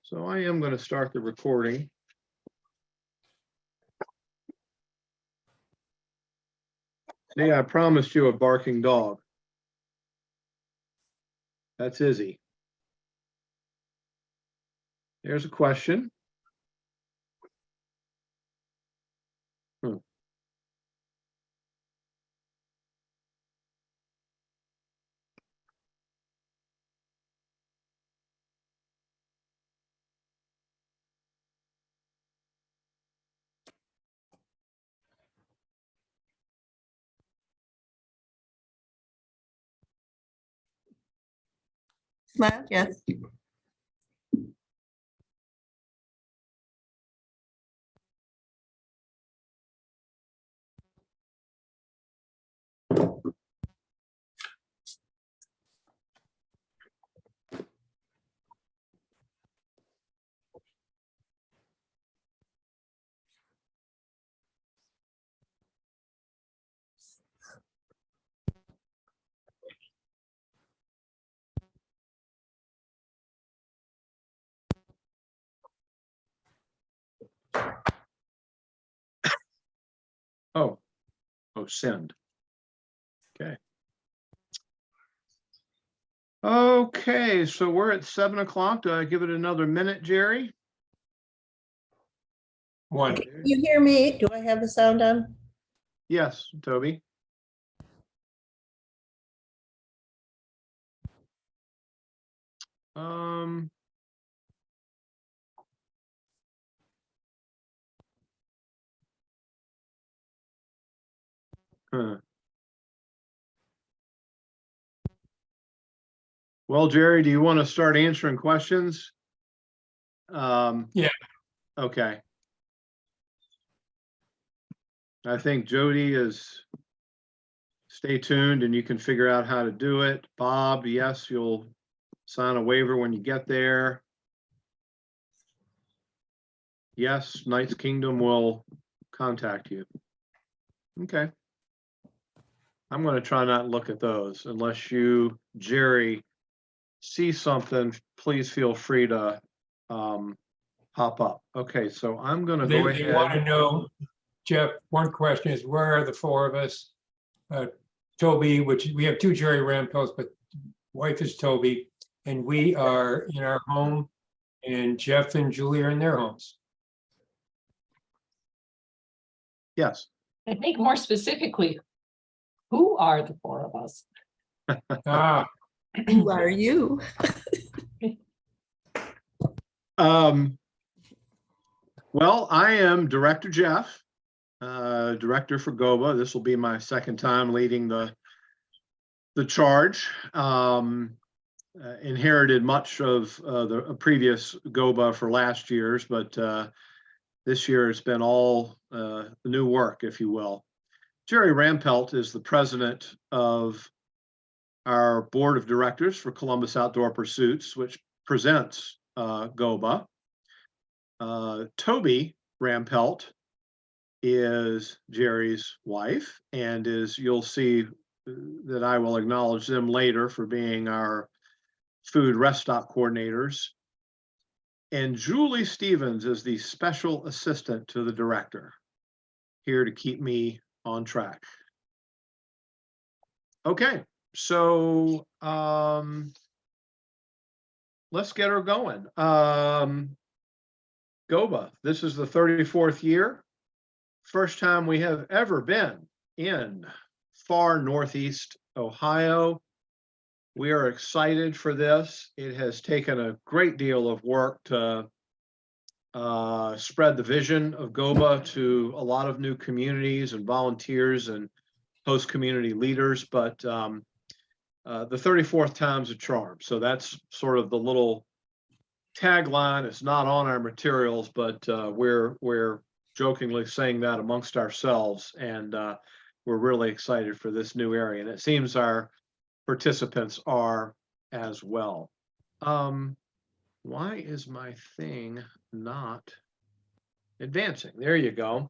So I am going to start the recording. See, I promised you a barking dog. That's Izzy. Here's a question. Smile, yes. Oh, send. Okay. Okay, so we're at 7 o'clock. Do I give it another minute, Jerry? One. You hear me? Do I have the sound on? Yes, Toby. Huh. Well, Jerry, do you want to start answering questions? Yeah. Okay. I think Jody is, stay tuned and you can figure out how to do it. Bob, yes, you'll sign a waiver when you get there. Yes, Knights Kingdom will contact you. Okay. I'm going to try not to look at those unless you, Jerry, see something, please feel free to hop up. Okay, so I'm going to go They want to ahead. know, Jeff, one question is, where are the four of us? Toby, which we have two Jerry Rampels, but wife is Toby, and we are in our home, and Jeff and Julie are in their homes. Yes. I think more specifically, who are the four of us? Ah, Who are you? Well, I am Director Jeff, Director for GOBA. This will be my second time leading the charge. Inherited much of the previous GOBA for last year's, but this year it's been all new work, if you will. Jerry Rampelt is the president of our board of directors for Columbus Outdoor Pursuits, which presents GOBA. Toby Rampelt is Jerry's wife, and you'll see that I will acknowledge them later for being our food rest stop coordinators. And Julie Stevens is the special assistant to the director, here to keep me on track. Okay, so let's get her going. GOBA, this is the 34th year. First time we have ever been in far Northeast Ohio. We are excited for this. It has taken a great deal of work to spread the vision of GOBA to a lot of new communities and volunteers and host community leaders, but the 34th time's a charm. So that's sort of the little tagline. It's not on our materials, but we're jokingly saying that amongst ourselves, and we're really excited for this new area, and it seems our participants are as well. Why is my thing not advancing? There you go.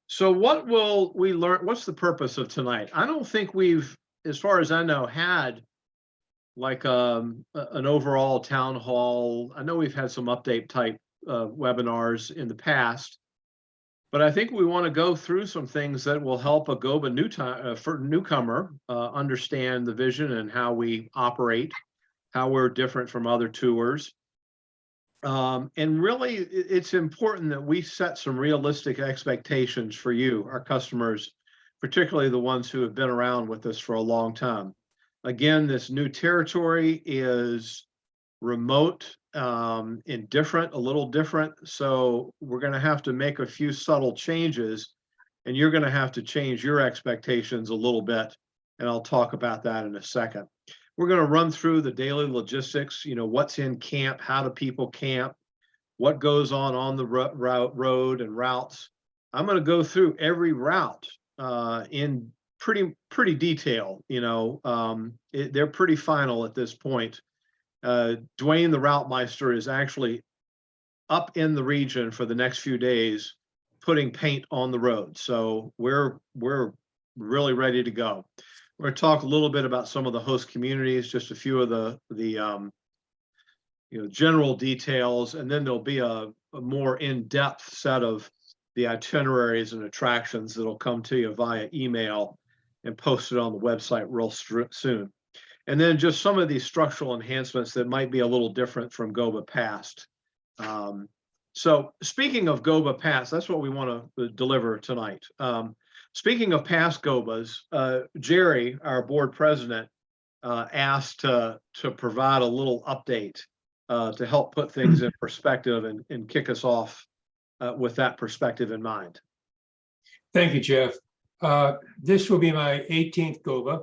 So what will we learn? What's the purpose of tonight? I don't think we've, as far as I know, had like an overall town hall. I know we've had some update type webinars in the past, but I think we want to go through some things that will help a GOBA for newcomer understand the vision and how we operate, how we're different from other tours. And really, it's important that we set some realistic expectations for you, our customers, particularly the ones who have been around with us for a long time. Again, this new territory is remote and different, a little different. So we're going to have to make a few subtle changes, and you're going to have to change your expectations a little bit. And I'll talk about that in a second. We're going to run through the daily logistics, what's in camp, how do people camp, what goes on the road and routes. I'm going to go through every route in pretty detail. They're pretty final at this point. Dwayne, the route meister, is actually up in the region for the next few days, putting paint on the road. So we're really ready to go. We're going to talk a little bit about some of the host communities, just a few of the general details, and then there'll be a more in-depth set of the itineraries and attractions that'll come to you via email and posted on the website real soon. And then just some of these structural enhancements that might be a little different from GOBA past. So speaking of GOBA past, that's what we want to deliver tonight. Speaking of past GOBAs, Jerry, our board president, asked to provide a little update to help put things in perspective and kick us off with that perspective in mind. Thank you, Jeff. This will be my 18th GOBA.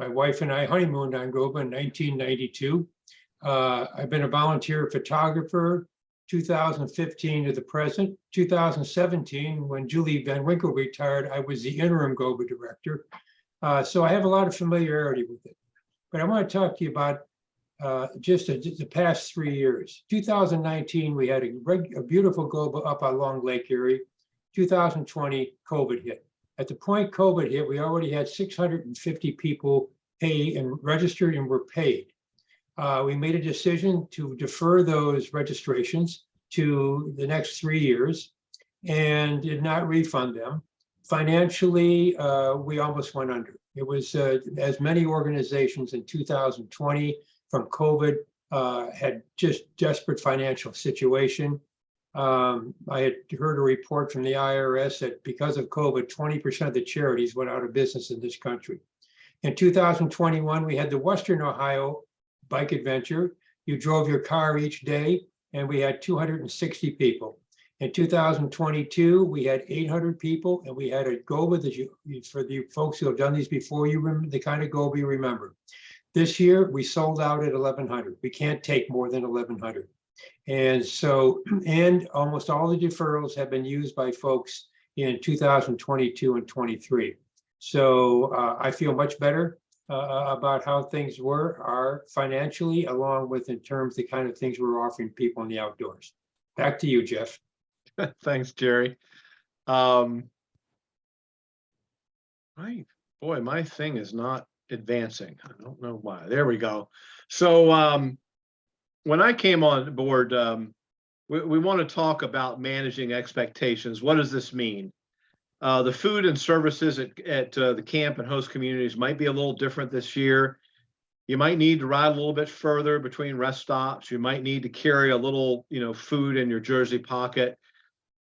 My wife and I honeymooned on GOBA in 1992. I've been a volunteer photographer 2015 to the present. 2017, when Julie Van Winkle retired, I was the interim GOBA director. So I have a lot of familiarity with it. But I want to talk to you about just the past 3 years. 2019, we had a beautiful GOBA up on Long Lake Erie. 2020, COVID hit. At the point COVID hit, we already had 650 people pay and registered and were paid. We made a decision to defer those registrations to the next 3 years and did not refund them. Financially, we almost went under. It was as many organizations in 2020 from COVID had just desperate financial situation. I had heard a report from the IRS that because of COVID, 20% of the charities went out of business in this country. In 2021, we had the Western Ohio Bike Adventure. You drove your car each day, and we had 260 people. In 2022, we had 800 people, and we had a GOBA that for the folks who have done these before, you remember the kind of GOBA you remember. This year, we sold out at 1,100. We can't take more than 1,100. And so, and almost all the deferrals have been used by folks in 2022 and 23. So I feel much better about how things are financially, along with in terms of the kind of things we're offering people in the outdoors. Back to you, Jeff. Thanks, Jerry. My thing is not advancing. I don't know why. There we go. So when I came on board, we want to talk about managing expectations. What does this mean? The food and services at the camp and host communities might be a little different this year. You might need to ride a little bit further between rest stops. You might need to carry a little, food in your jersey pocket.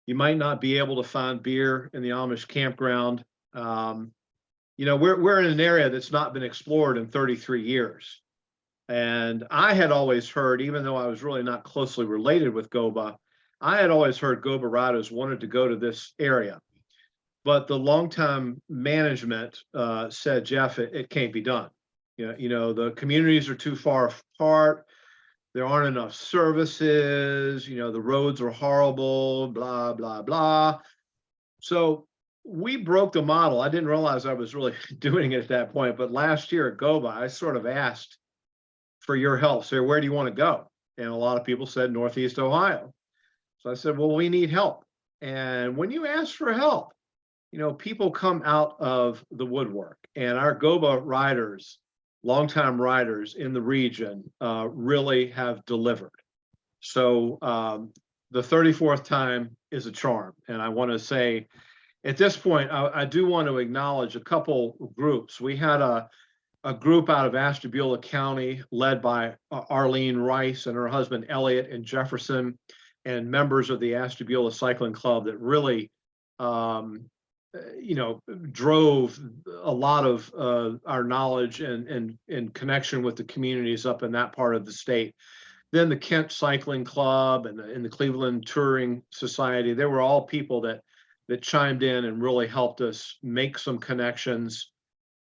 You might not be able to find beer in the Amish campground. We're in an area that's not been explored in 33 years. And I had always heard, even though I was really not closely related with GOBA, I had always heard GOBA riders wanted to go to this area. But the longtime management said, Jeff, it can't be done. The communities are too far apart. There aren't enough services. The roads are horrible, blah, blah, blah. So we broke the model. I didn't realize I was really doing it at that point. But last year at GOBA, I sort of asked for your help. So where do you want to go? And a lot of people said Northeast Ohio. So I said, well, we need help. And when you ask for help, people come out of the woodwork, and our GOBA riders longtime riders in the region really have delivered. So the 34th time is a charm. And I want to say, at this point, I do want to acknowledge a couple groups. We had a group out of Ashtabula County led by Arlene Rice and her husband Elliot in Jefferson, and members of the Ashtabula Cycling Club that really drove a lot of our knowledge and connection with the communities up in that part of the state. Then the Kent Cycling Club and the Cleveland Touring Society, they were all people that chimed in and really helped us make some connections,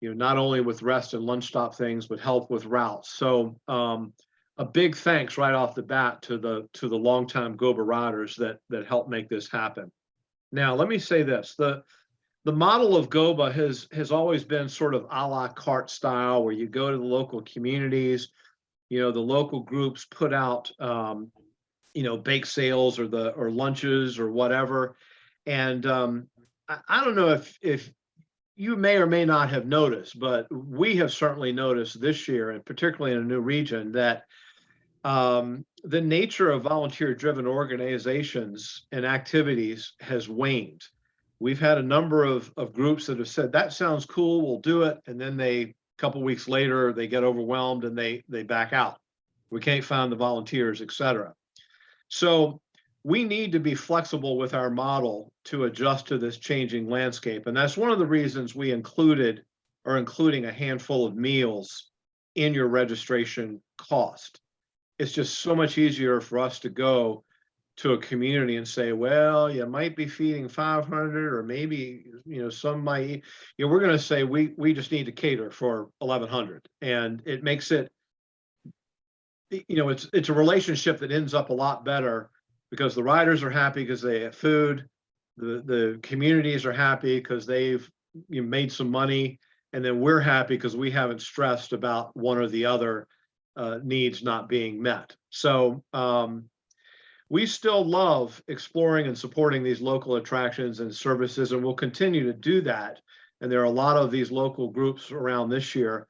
not only with rest and lunch stop things, but help with routes. So a big thanks right off the bat to the longtime GOBA riders that helped make this happen. Now, let me say this. The model of GOBA has always been sort of a la carte style, where you go to the local communities, the local groups put out, bake sales or lunches or whatever. And I don't know if you may or may not have noticed, but we have certainly noticed this year, and particularly in a new region, that the nature of volunteer-driven organizations and activities has waned. We've had a number of groups that have said, that sounds cool, we'll do it. And then a couple weeks later, they get overwhelmed and they back out. We can't find the volunteers, et cetera. So we need to be flexible with our model to adjust to this changing landscape. And that's one of the reasons we including a handful of meals in your registration cost. It's just so much easier for us to go to a community and say, well, you might be feeding 500, or maybe, some might, we're going to say, we just need to cater for 1,100. And it makes it, it's a relationship that ends up a lot better, because the riders are happy because they have food. The communities are happy because they've made some money. And then we're happy because we haven't stressed about one or the other needs not being met. So we still love exploring and supporting these local attractions and services, and we'll continue to do that. And there are a lot of these local groups around this year.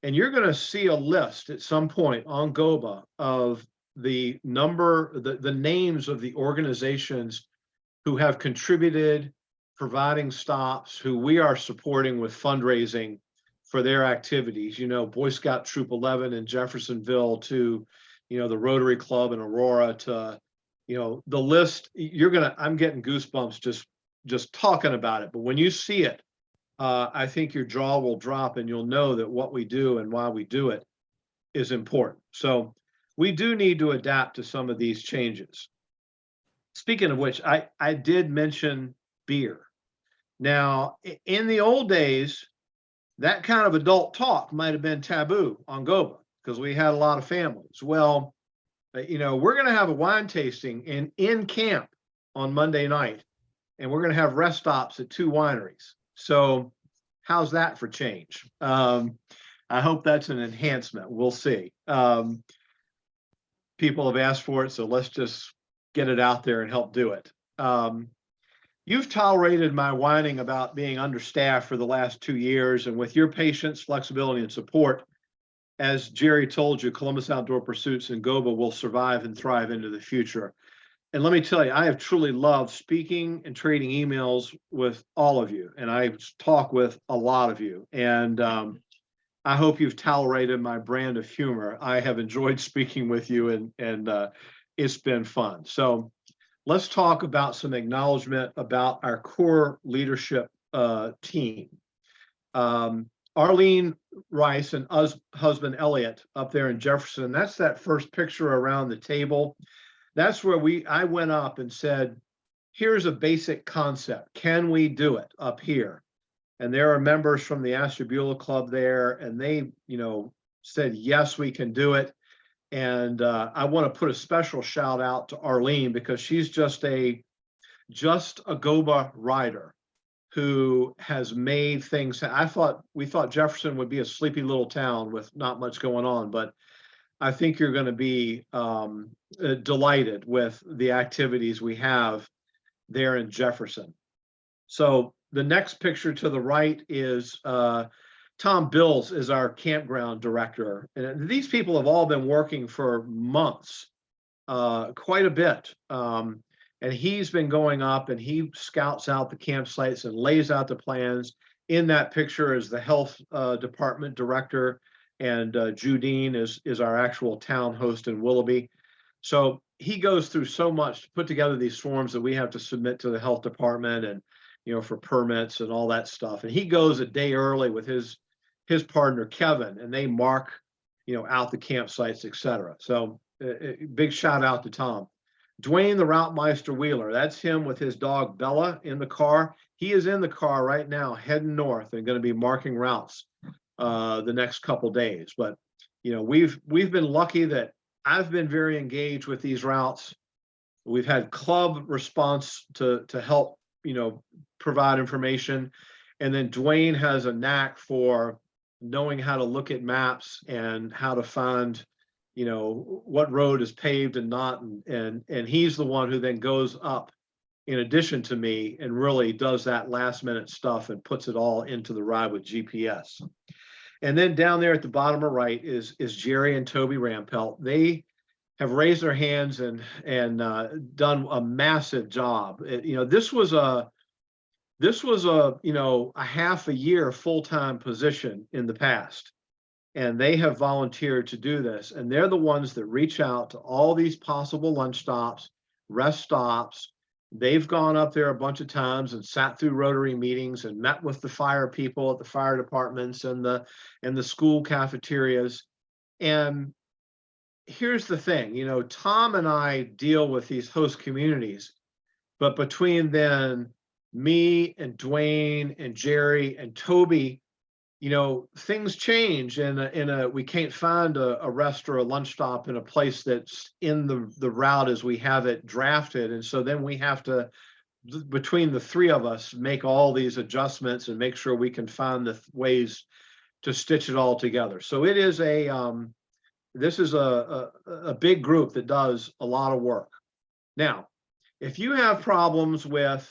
And you're going to see a list at some point on GOBA of the names of the organizations who have contributed, providing stops, who we are supporting with fundraising for their activities. Boy Scout Troop 11 in Jeffersonville, to, the Rotary Club in Aurora, to, the list. I'm getting goosebumps just talking about it. But when you see it, I think your jaw will drop and you'll know that what we do and why we do it is important. So we do need to adapt to some of these changes. Speaking of which, I did mention beer. Now, in the old days, that kind of adult talk might have been taboo on GOBA because we had a lot of families. Well, we're going to have a wine tasting in camp on Monday night, and we're going to have rest stops at 2 wineries. So how's that for change? I hope that's an enhancement. We'll see. People have asked for it, so let's just get it out there and help do it. You've tolerated my whining about being understaffed for the last 2 years, and with your patience, flexibility, and support, as Jerry told you, Columbus Outdoor Pursuits and GOBA will survive and thrive into the future. And let me tell you, I have truly loved speaking and trading emails with all of you, and I talk with a lot of you. And I hope you've tolerated my brand of humor. I have enjoyed speaking with you, and it's been fun. So let's talk about some acknowledgement about our core leadership team. Arlene Rice and husband Elliot up there in Jefferson, that's that first picture around the table. That's where I went up and said, here's a basic concept. Can we do it up here? And there are members from the Ashtabula Club there, and they, said, yes, we can do it. And I want to put a special shout out to Arlene, because she's just a GOBA rider who has made things. We thought Jefferson would be a sleepy little town with not much going on, but I think you're going to be delighted with the activities we have there in Jefferson. So the next picture to the right is Tom Bills is our campground director. And these people have all been working for months, quite a bit. And he's been going up and he scouts out the campsites and lays out the plans. In that picture is the health department director, and Judine is our actual town host in Willoughby. So he goes through so much to put together these forms that we have to submit to the health department, and for permits and all that stuff. And he goes a day early with his partner Kevin, and they mark out the campsites, etc. So big shout out to Tom. Dwayne the Route Meister Wheeler, that's him with his dog Bella in the car. He is in the car right now heading north and going to be marking routes the next couple days. But we've been lucky that I've been very engaged with these routes. We've had club response to help provide information, and then Dwayne has a knack for knowing how to look at maps and how to find what road is paved and not, and he's the one who then goes up in addition to me and really does that last minute stuff and puts it all into the ride with GPS. And then down there at the bottom of right is Jerry and Toby Rampelt. They have raised their hands and done a massive job. This was a half a year full-time position in the past, and they have volunteered to do this. And they're the ones that reach out to all these possible lunch stops, rest stops. They've gone up there a bunch of times and sat through Rotary meetings and met with the fire people at the fire departments and the school cafeterias. And here's the thing, Tom and I deal with these host communities, but between then me and Dwayne and Jerry and Toby, things change, and we can't find a rest or a lunch stop in a place that's in the route as we have it drafted. And so then we have to, between the three of us, make all these adjustments and make sure we can find the ways to stitch it all together. So it is this is a big group that does a lot of work. Now, if you have problems with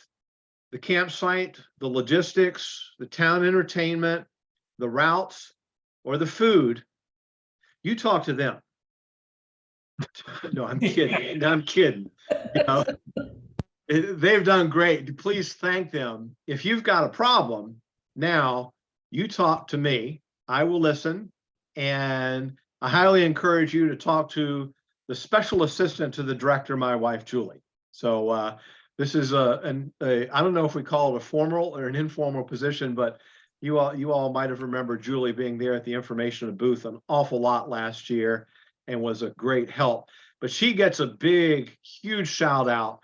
the campsite, the logistics, the town entertainment, the routes, or the food, you talk to them. No, I'm kidding. I'm kidding. They've done great. Please thank them. If you've got a problem, now you talk to me. I will listen, and I highly encourage you to talk to the special assistant to the director, my wife, Julie. So this is I don't know if we call it a formal or an informal position, but you all might have remembered Julie being there at the information booth an awful lot last year and was a great help. But she gets a big, huge shout out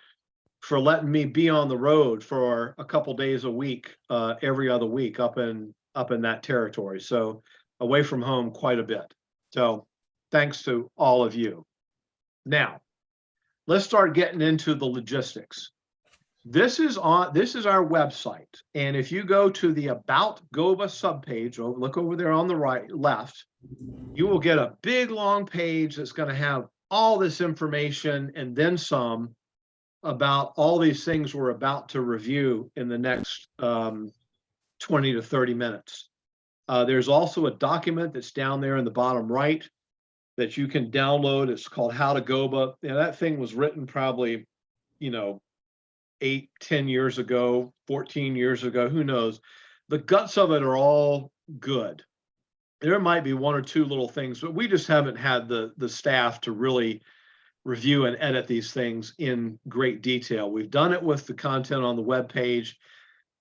for letting me be on the road for a couple days a week, every other week up in that territory. So away from home quite a bit. So thanks to all of you. Now, let's start getting into the logistics. This is our website, and if you go to the About GOBA subpage, look over there on the left, you will get a big long page that's going to have all this information and then some about all these things we're about to review in the next 20 to 30 minutes. There's also a document that's down there in the bottom right that you can download. It's called How to GOBA. That thing was written probably, 8, 10 years ago, 14 years ago, who knows? The guts of it are all good. There might be one or two little things, but we just haven't had the staff to really review and edit these things in great detail. We've done it with the content on the web page.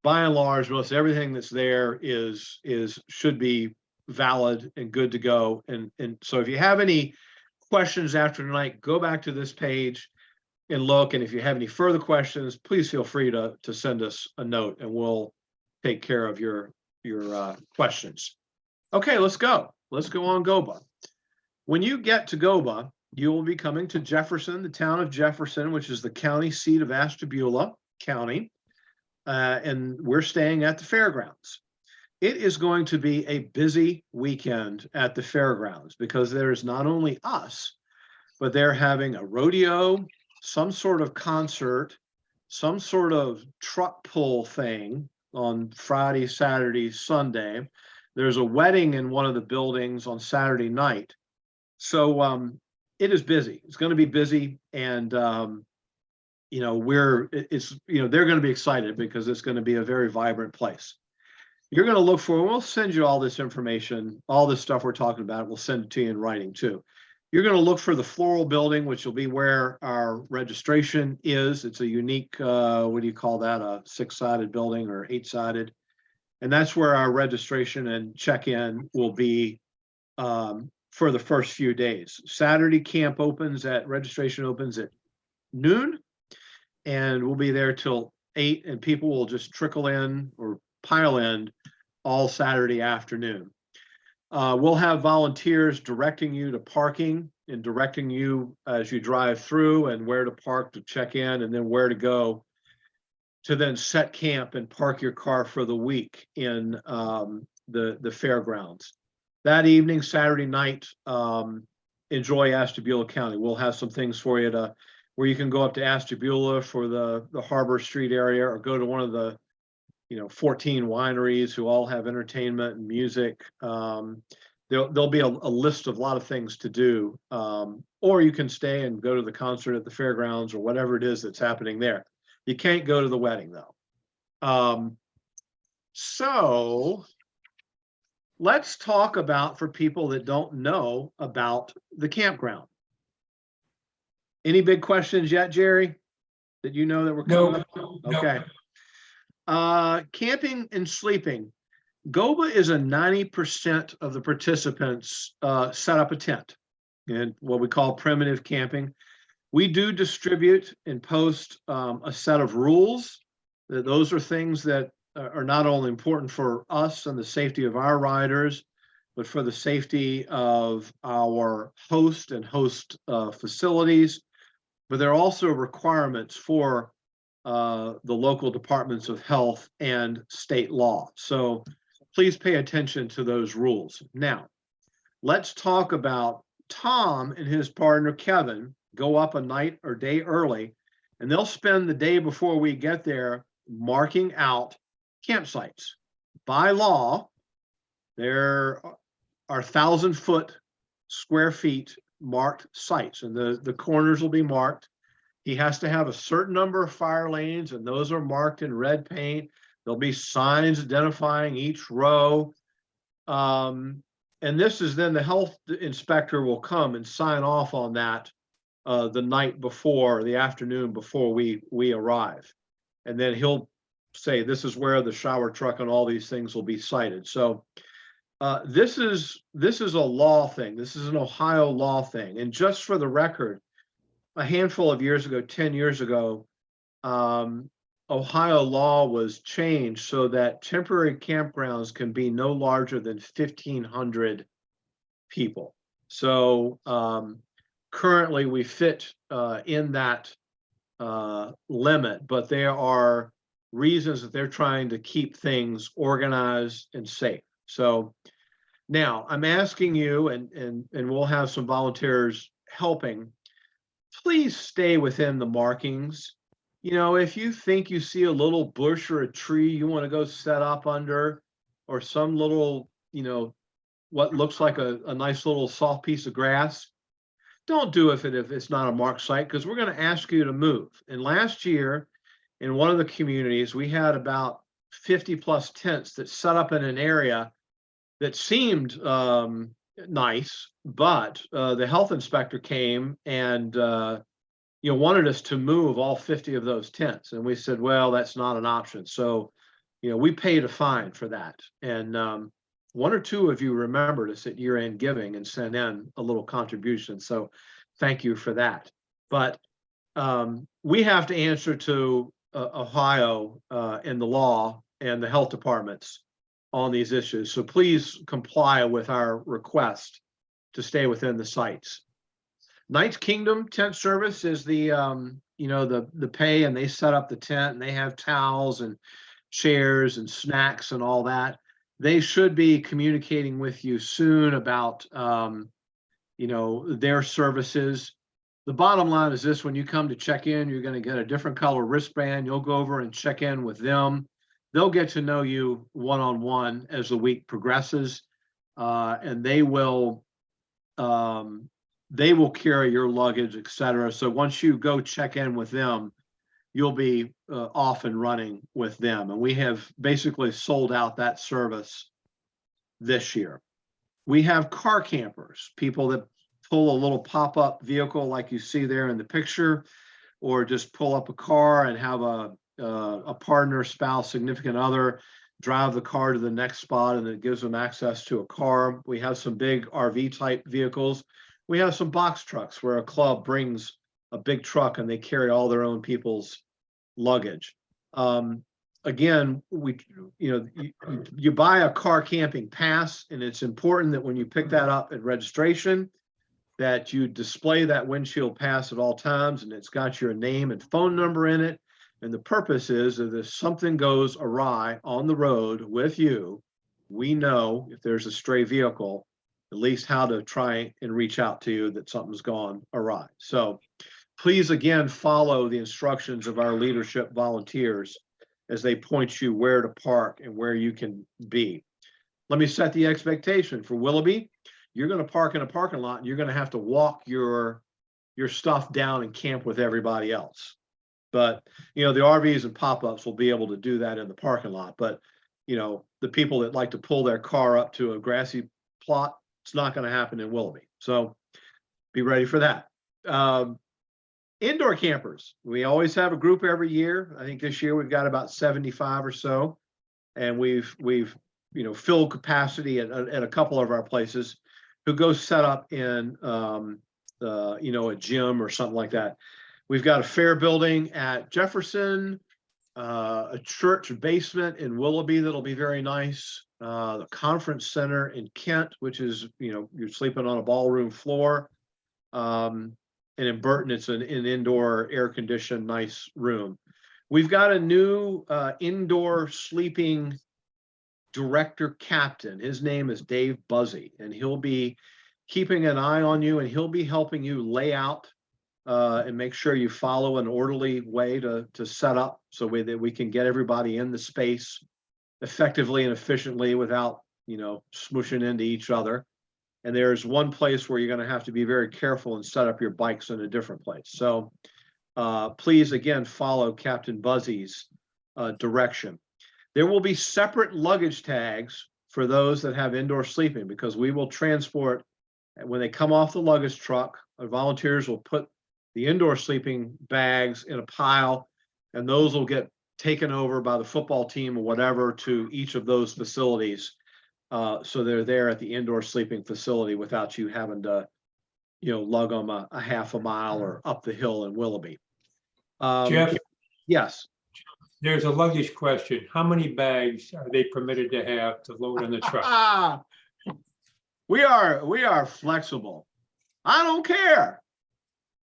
By and large, most everything that's there should be valid and good to go. And so if you have any questions after tonight, go back to this page and look. And if you have any further questions, please feel free to send us a note and we'll take care of your questions. Okay, let's go. Let's go on GOBA. When you get to GOBA, you will be coming to Jefferson, the town of Jefferson, which is the county seat of Ashtabula County. And we're staying at the fairgrounds. It is going to be a busy weekend at the fairgrounds because there's not only us, but they're having a rodeo, some sort of concert, some sort of truck pull thing on Friday, Saturday, Sunday. There's a wedding in one of the buildings on Saturday night. So it is busy. It's going to be busy. And, you know, they're going to be excited because it's going to be a very vibrant place. You're going to look for, we'll send you all this information, all this stuff we're talking about. We'll send it to you in writing too. You're going to look for the floral building, which will be where our registration is. It's a unique, what do you call that? A 6-sided building or 8-sided. And that's where our registration and check-in will be for the first few days. Saturday camp registration opens at noon, and we'll be there till 8, and people will just trickle in or pile in all Saturday afternoon. We'll have volunteers directing you to parking and directing you as you drive through and where to park to check in, and then where to go to then set camp and park your car for the week in the fairgrounds. That evening, Saturday night, enjoy Ashtabula County. We'll have some things for you where you can go up to Ashtabula for the Harbor Street area, or go to one of the 14 wineries who all have entertainment and music. There'll be a list of a lot of things to do, or you can stay and go to the concert at the fairgrounds or whatever it is that's happening there. You can't go to the wedding though. So let's talk about, for people that don't know about the campground. Any big questions yet, Jerry, that you know that we're coming up? Okay. Camping and sleeping. GOBA is a 90% of the participants set up a tent in what we call primitive camping. We do distribute and post a set of rules. Those are things that are not only important for us and the safety of our riders, but for the safety of our host and host facilities. But there are also requirements for the local departments of health and state law. So please pay attention to those rules. Now, let's talk about Tom and his partner, Kevin, go up a night or day early, and they'll spend the day before we get there marking out campsites. By law, there are 1,000 square feet marked sites, and the corners will be marked. He has to have a certain number of fire lanes, and those are marked in red paint. There'll be signs identifying each row. And this is then the health inspector will come and sign off on that the night before, the afternoon before we arrive. And then he'll say, this is where the shower truck and all these things will be sited. So this is a law thing. This is an Ohio law thing. And just for the record, a handful of years ago, 10 years ago, Ohio law was changed so that temporary campgrounds can be no larger than 1,500 people. So currently we fit in that limit, but there are reasons that they're trying to keep things organized and safe. So now I'm asking you, and we'll have some volunteers helping, please stay within the markings. If you think you see a little bush or a tree you want to go set up under, or some little, what looks like a nice little soft piece of grass, don't do it if it's not a marked site, because we're going to ask you to move. And last year, in one of the communities, we had about 50+ tents that set up in an area that seemed nice, but the health inspector came and wanted us to move all 50 of those tents, and we said, well, that's not an option. So we paid a fine for that, and one or two of you remembered us at year-end giving and sent in a little contribution, so thank you for that. But we have to answer to Ohio and the law and the health departments on these issues, so please comply with our request to stay within the sites. Knights Kingdom Tent Service is the pay, and they set up the tent, and they have towels and chairs and snacks and all that. They should be communicating with you soon about their services. The bottom line is this: when you come to check in, you're going to get a different color wristband. You'll go over and check in with them. they'll get to know you one-on-one as the week progresses, and they will carry your luggage, etc. So once you go check in with them, you'll be off and running with them. And we have basically sold out that service this year. We have car campers, people that pull a little pop-up vehicle like you see there in the picture, or just pull up a car and have a partner, spouse, significant other drive the car to the next spot, and it gives them access to a car. We have some big RV type vehicles. We have some box trucks where a club brings a big truck and they carry all their own people's luggage. Again, you buy a car camping pass, and it's important that when you pick that up at registration, that you display that windshield pass at all times, and it's got your name and phone number in it. And the purpose is that if something goes awry on the road with you, we know if there's a stray vehicle, at least how to try and reach out to you that something's gone awry. So please, again, follow the instructions of our leadership volunteers as they point you where to park and where you can be. Let me set the expectation for Willoughby. You're going to park in a parking lot, and you're going to have to walk your stuff down and camp with everybody else. But, the RVs and pop-ups will be able to do that in the parking lot. But, the people that like to pull their car up to a grassy plot, it's not going to happen in Willoughby. So be ready for that. Indoor campers. We always have a group every year. I think this year we've got about 75 or so. And we've filled capacity at a couple of our places, who go set up in, a gym or something like that. We've got a fair building at Jefferson, a church basement in Willoughby that'll be very nice. The conference center in Kent, which is, you're sleeping on a ballroom floor. And in Burton, it's an indoor air-conditioned, nice room. We've got a new indoor sleeping director captain. His name is Dave Buzzy, and he'll be keeping an eye on you, and he'll be helping you lay out and make sure you follow an orderly way to set up, so that we can get everybody in the space effectively and efficiently without, smooshing into each other. And there's one place where you're going to have to be very careful and set up your bikes in a different place. So please, again, follow Captain Buzzy's direction. There will be separate luggage tags for those that have indoor sleeping, because we will transport, when they come off the luggage truck, our volunteers will put the indoor sleeping bags in a pile, and those will get taken over by the football team or whatever to each of those facilities. So they're there at the indoor sleeping facility without you having to, lug them a half a mile or up the hill in Willoughby. Jeff, Yes. there's a luggage question. How many bags are they permitted to have to load on the truck? We are flexible. I don't care.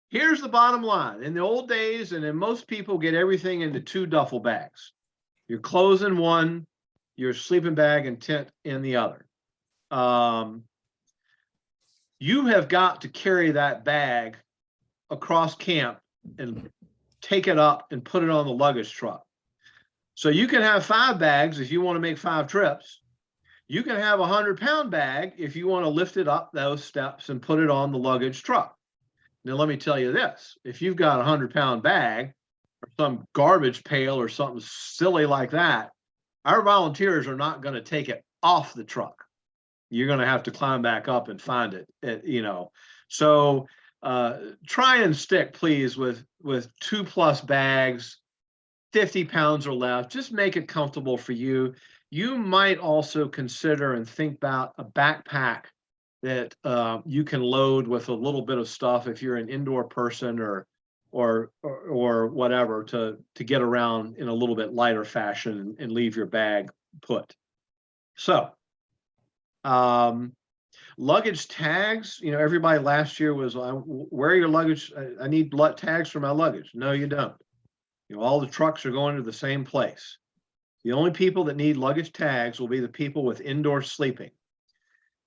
Here's the bottom line. In the old days, and then most people get everything into 2 duffel bags. Your clothes in one, your sleeping bag and tent in the other. You have got to carry that bag across camp and take it up and put it on the luggage truck. So you can have 5 bags if you want to make 5 trips. You can have a 100-pound bag if you want to lift it up those steps and put it on the luggage truck. Now, let me tell you this. If you've got a 100-pound bag or some garbage pail or something silly like that, our volunteers are not going to take it off the truck. You're going to have to climb back up and find it, So try and stick, please, with 2+ bags, 50 pounds or less. Just make it comfortable for you. You might also consider and think about a backpack that you can load with a little bit of stuff if you're an indoor person or whatever, to get around in a little bit lighter fashion and leave your bag put. So luggage tags, everybody last year was, where are your luggage? I need tags for my luggage. No, you don't. All the trucks are going to the same place. The only people that need luggage tags will be the people with indoor sleeping.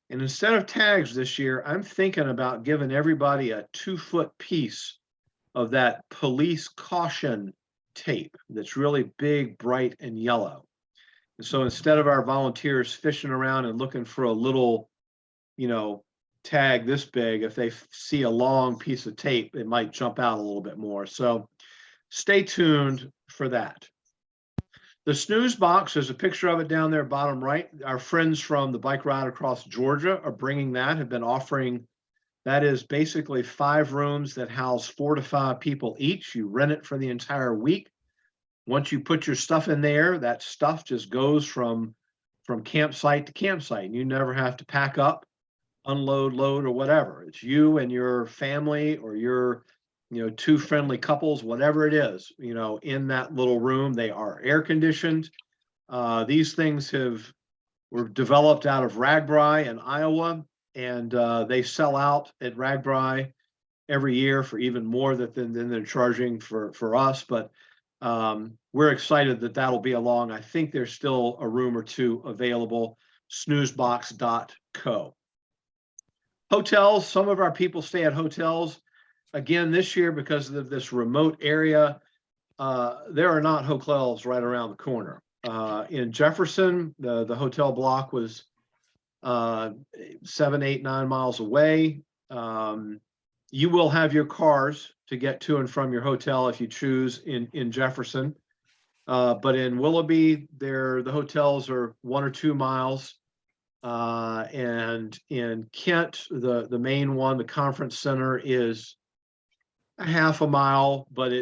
And instead of tags this year, I'm thinking about giving everybody a 2-foot piece of that police caution tape that's really big, bright, and yellow. And so instead of our volunteers fishing around and looking for a little, tag this big, if they see a long piece of tape, it might jump out a little bit more. So stay tuned for that. The snooze box, there's a picture of it down there, bottom right. Our friends from the Bike Ride Across Georgia are bringing that, have been offering. That is basically 5 rooms that house 4 to 5 people each. You rent it for the entire week. Once you put your stuff in there, that stuff just goes from campsite to campsite. And you never have to pack up, unload, load, or whatever. It's you and your family or your 2 friendly couples, whatever it is, in that little room. They are air conditioned. These things were developed out of Ragbri in Iowa, and they sell out at Ragbri every year for even more than they're charging for us. But we're excited that that'll be along. I think there's still a room or 2 available. Snoozebox.co. Hotels, some of our people stay at hotels. Again, this year, because of this remote area, there are not hotels right around the corner. In Jefferson, the hotel block was 7, 8, 9 miles away. You will have your cars to get to and from your hotel if you choose in Jefferson. But in Willoughby, the hotels are 1 or 2 miles. And in Kent, the main one, the conference center, is a half a mile, but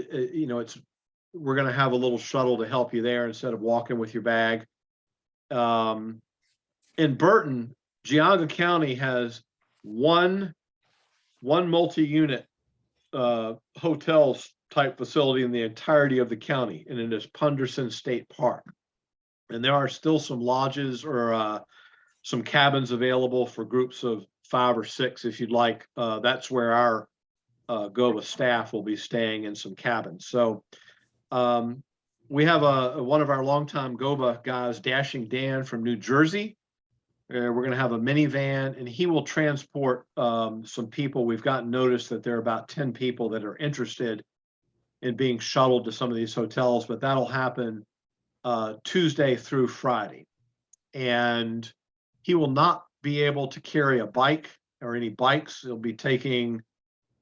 we're going to have a little shuttle to help you there instead of walking with your bag. In Burton, Geauga County has one multi-unit hotels type facility in the entirety of the county, and it is Punderson State Park. And there are still some lodges or some cabins available for groups of 5 or 6 if you'd like. That's where our GOBA staff will be staying, in some cabins. So we have one of our longtime GOBA guys, Dashing Dan from New Jersey. We're going to have a minivan, and he will transport some people. We've gotten notice that there are about 10 people that are interested in being shuttled to some of these hotels, but that'll happen Tuesday through Friday. And he will not be able to carry a bike or any bikes. He'll be taking,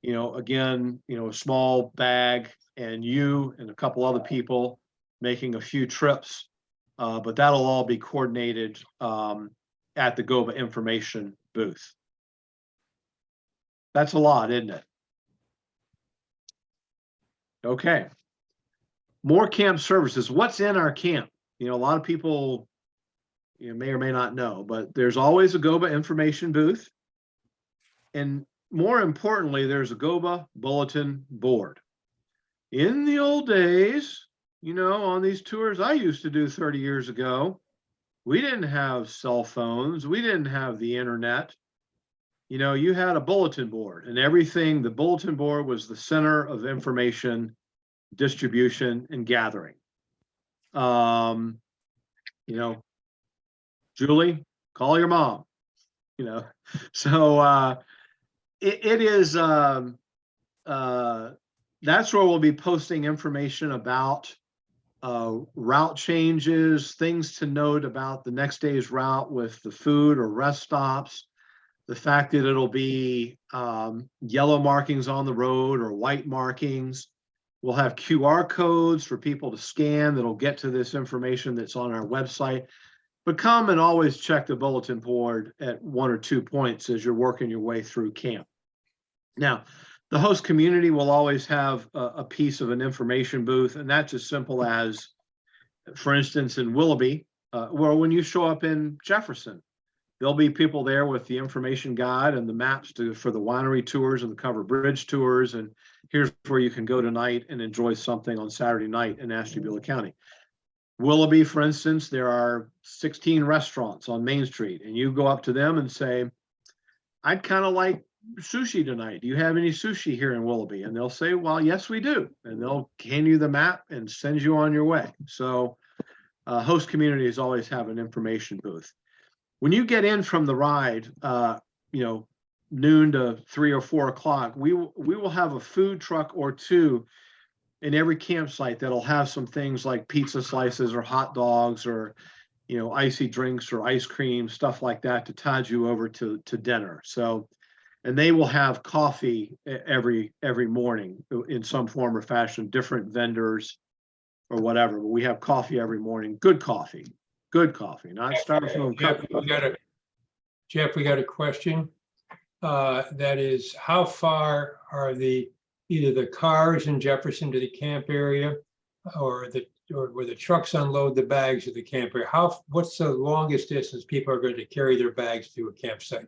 again, a small bag, and you and a couple other people making a few trips. But that'll all be coordinated at the GOBA information booth. That's a lot, isn't it? Okay. More camp services. What's in our camp? A lot of people may or may not know, but there's always a GOBA information booth. And more importantly, there's a GOBA bulletin board. In the old days, on these tours I used to do 30 years ago, we didn't have cell phones. We didn't have the internet. You had a bulletin board, and everything, the bulletin board was the center of information distribution and gathering. Julie, call your mom, so it is, that's where we'll be posting information about route changes, things to note about the next day's route with the food or rest stops, the fact that it'll be yellow markings on the road or white markings. We'll have QR codes for people to scan that'll get to this information that's on our website. But come and always check the bulletin board at 1 or 2 points as you're working your way through camp. Now, the host community will always have a piece of an information booth, and that's as simple as, for instance, in Willoughby, when you show up in Jefferson, there'll be people there with the information guide and the maps for the winery tours and the covered bridge tours, and here's where you can go tonight and enjoy something on Saturday night in Ashtabula County. Willoughby, for instance, there are 16 restaurants on Main Street, and you go up to them and say, I'd kind of like sushi tonight. Do you have any sushi here in Willoughby? And they'll say, well, yes, we do. And they'll hand you the map and send you on your way. So host communities always have an information booth. When you get in from the ride, noon to 3 or 4 o'clock, we will have a food truck or 2 in every campsite that'll have some things like pizza slices or hot dogs or icy drinks or ice cream, stuff like that to tide you over to dinner. So, and they will have coffee every morning in some form or fashion, different vendors or whatever. But we have coffee every morning, good coffee, not styrofoam cup. Jeff, we got a question. That is, how far are either the cars in Jefferson to the camp area or where the trucks unload the bags at the camp area? What's the longest distance people are going to carry their bags to a campsite?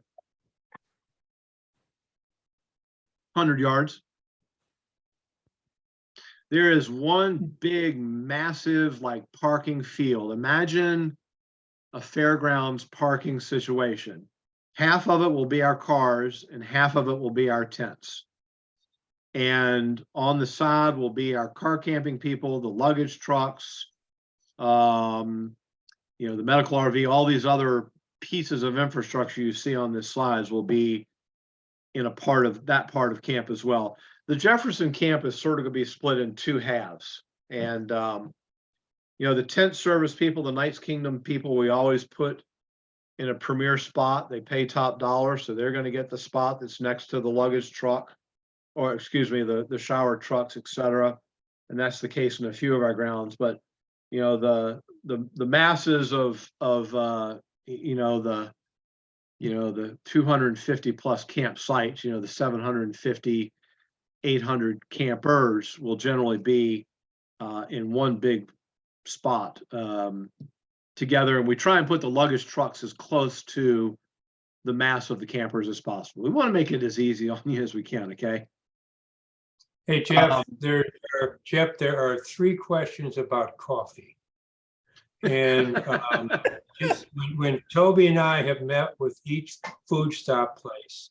100 yards. There is one big, massive, like parking field. Imagine a fairgrounds parking situation. Half of it will be our cars and half of it will be our tents. And on the side will be our car camping people, the luggage trucks, the medical RV, all these other pieces of infrastructure you see on this slides will be in a part of camp as well. The Jefferson camp is sort of going to be split in two halves. And, the tent service people, the Knights Kingdom people, we always put in a premier spot. They pay top dollar. So they're going to get the spot that's next to the luggage truck, or excuse me, the shower trucks, etc. And that's the case in a few of our grounds. But, the masses of the 250 plus campsites, the 750, 800 campers will generally be in one big spot together. And we try and put the luggage trucks as close to the mass of the campers as possible. We want to make it as easy on you as we can, okay? Hey, Jeff, there are 3 questions about coffee. And just when Toby and I have met with each food stop place,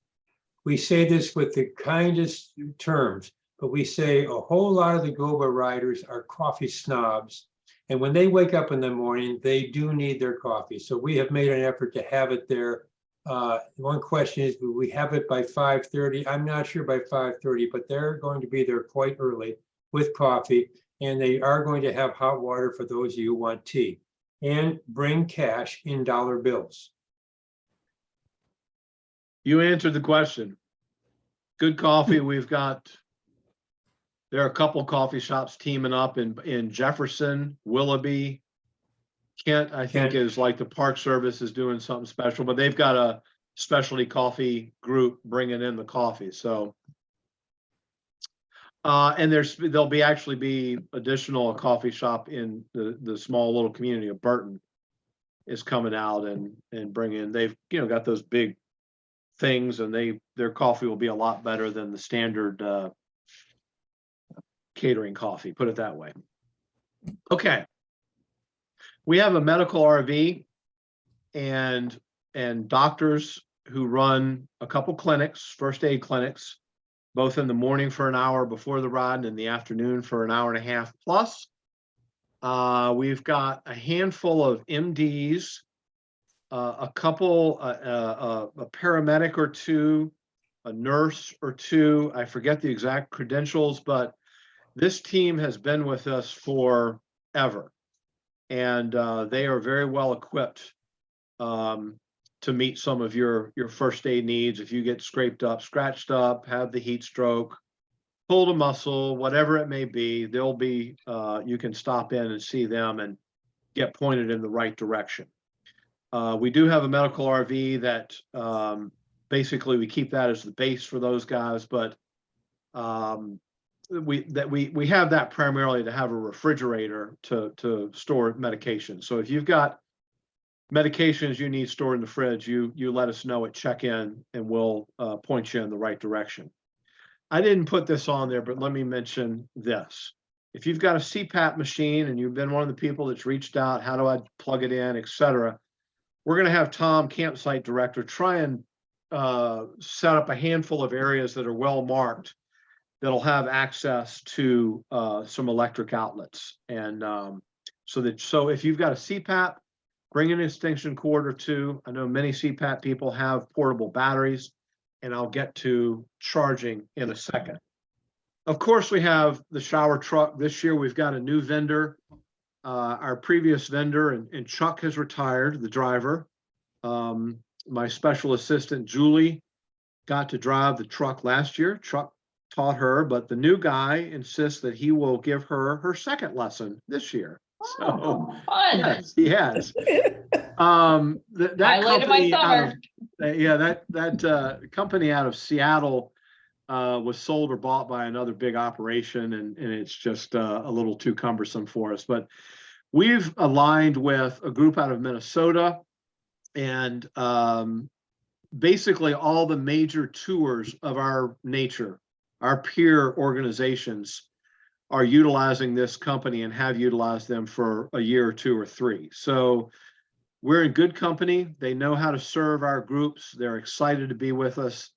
we say this with the kindest terms, but we say a whole lot of the GOBA riders are coffee snobs. And when they wake up in the morning, they do need their coffee. So we have made an effort to have it there. One question is, will we have it by 5:30? I'm not sure by 5:30, but they're going to be there quite early with coffee. And they are going to have hot water for those of you who want tea. And bring cash in dollar bills. You answered the question. Good coffee. There are a couple coffee shops teaming up in Jefferson, Willoughby. Kent, I think, is like the Park Service is doing something special, but they've got a specialty coffee group bringing in the coffee. So, and there'll actually be additional coffee shop in the small little community of Burton is coming out and bringing. They've got those big things, and their coffee will be a lot better than the standard catering coffee, put it that way. Okay. We have a medical RV and doctors who run a couple clinics, first aid clinics, both in the morning for an hour before the ride and in the afternoon for an hour and a half plus. We've got a handful of MDs, a couple, a paramedic or two, a nurse or two. I forget the exact credentials, but this team has been with us forever. And they are very well equipped to meet some of your first aid needs. If you get scraped up, scratched up, have the heat stroke, pulled a muscle, whatever it may be, they'll be, you can stop in and see them and get pointed in the right direction. We do have a medical RV that basically we keep that as the base for those guys, but we have that primarily to have a refrigerator to store medication. So if you've got medications you need stored in the fridge, you let us know at check-in and we'll point you in the right direction. I didn't put this on there, but let me mention this. If you've got a CPAP machine and you've been one of the people that's reached out, how do I plug it in, etc., we're going to have Tom, campsite director, try and set up a handful of areas that are well marked that'll have access to some electric outlets. And so if you've got a CPAP, bring an extension cord or two. I know many CPAP people have portable batteries, and I'll get to charging in a second. Of course, we have the shower truck. This year, we've got a new vendor our previous vendor, and Chuck has retired, the driver. My special assistant, Julie, got to drive the truck last year. Chuck taught her, but the new guy insists that he will give her her second lesson this year. So, Oh, fun. yes, he has. That Highlight of my company out of, summer. yeah, that company out of Seattle was sold or bought by another big operation, and it's just a little too cumbersome for us. But we've aligned with a group out of Minnesota, and basically all the major tours of our nature, our peer organizations, are utilizing this company and have utilized them for a year or two or three. So we're in good company. They know how to serve our groups. They're excited to be with us.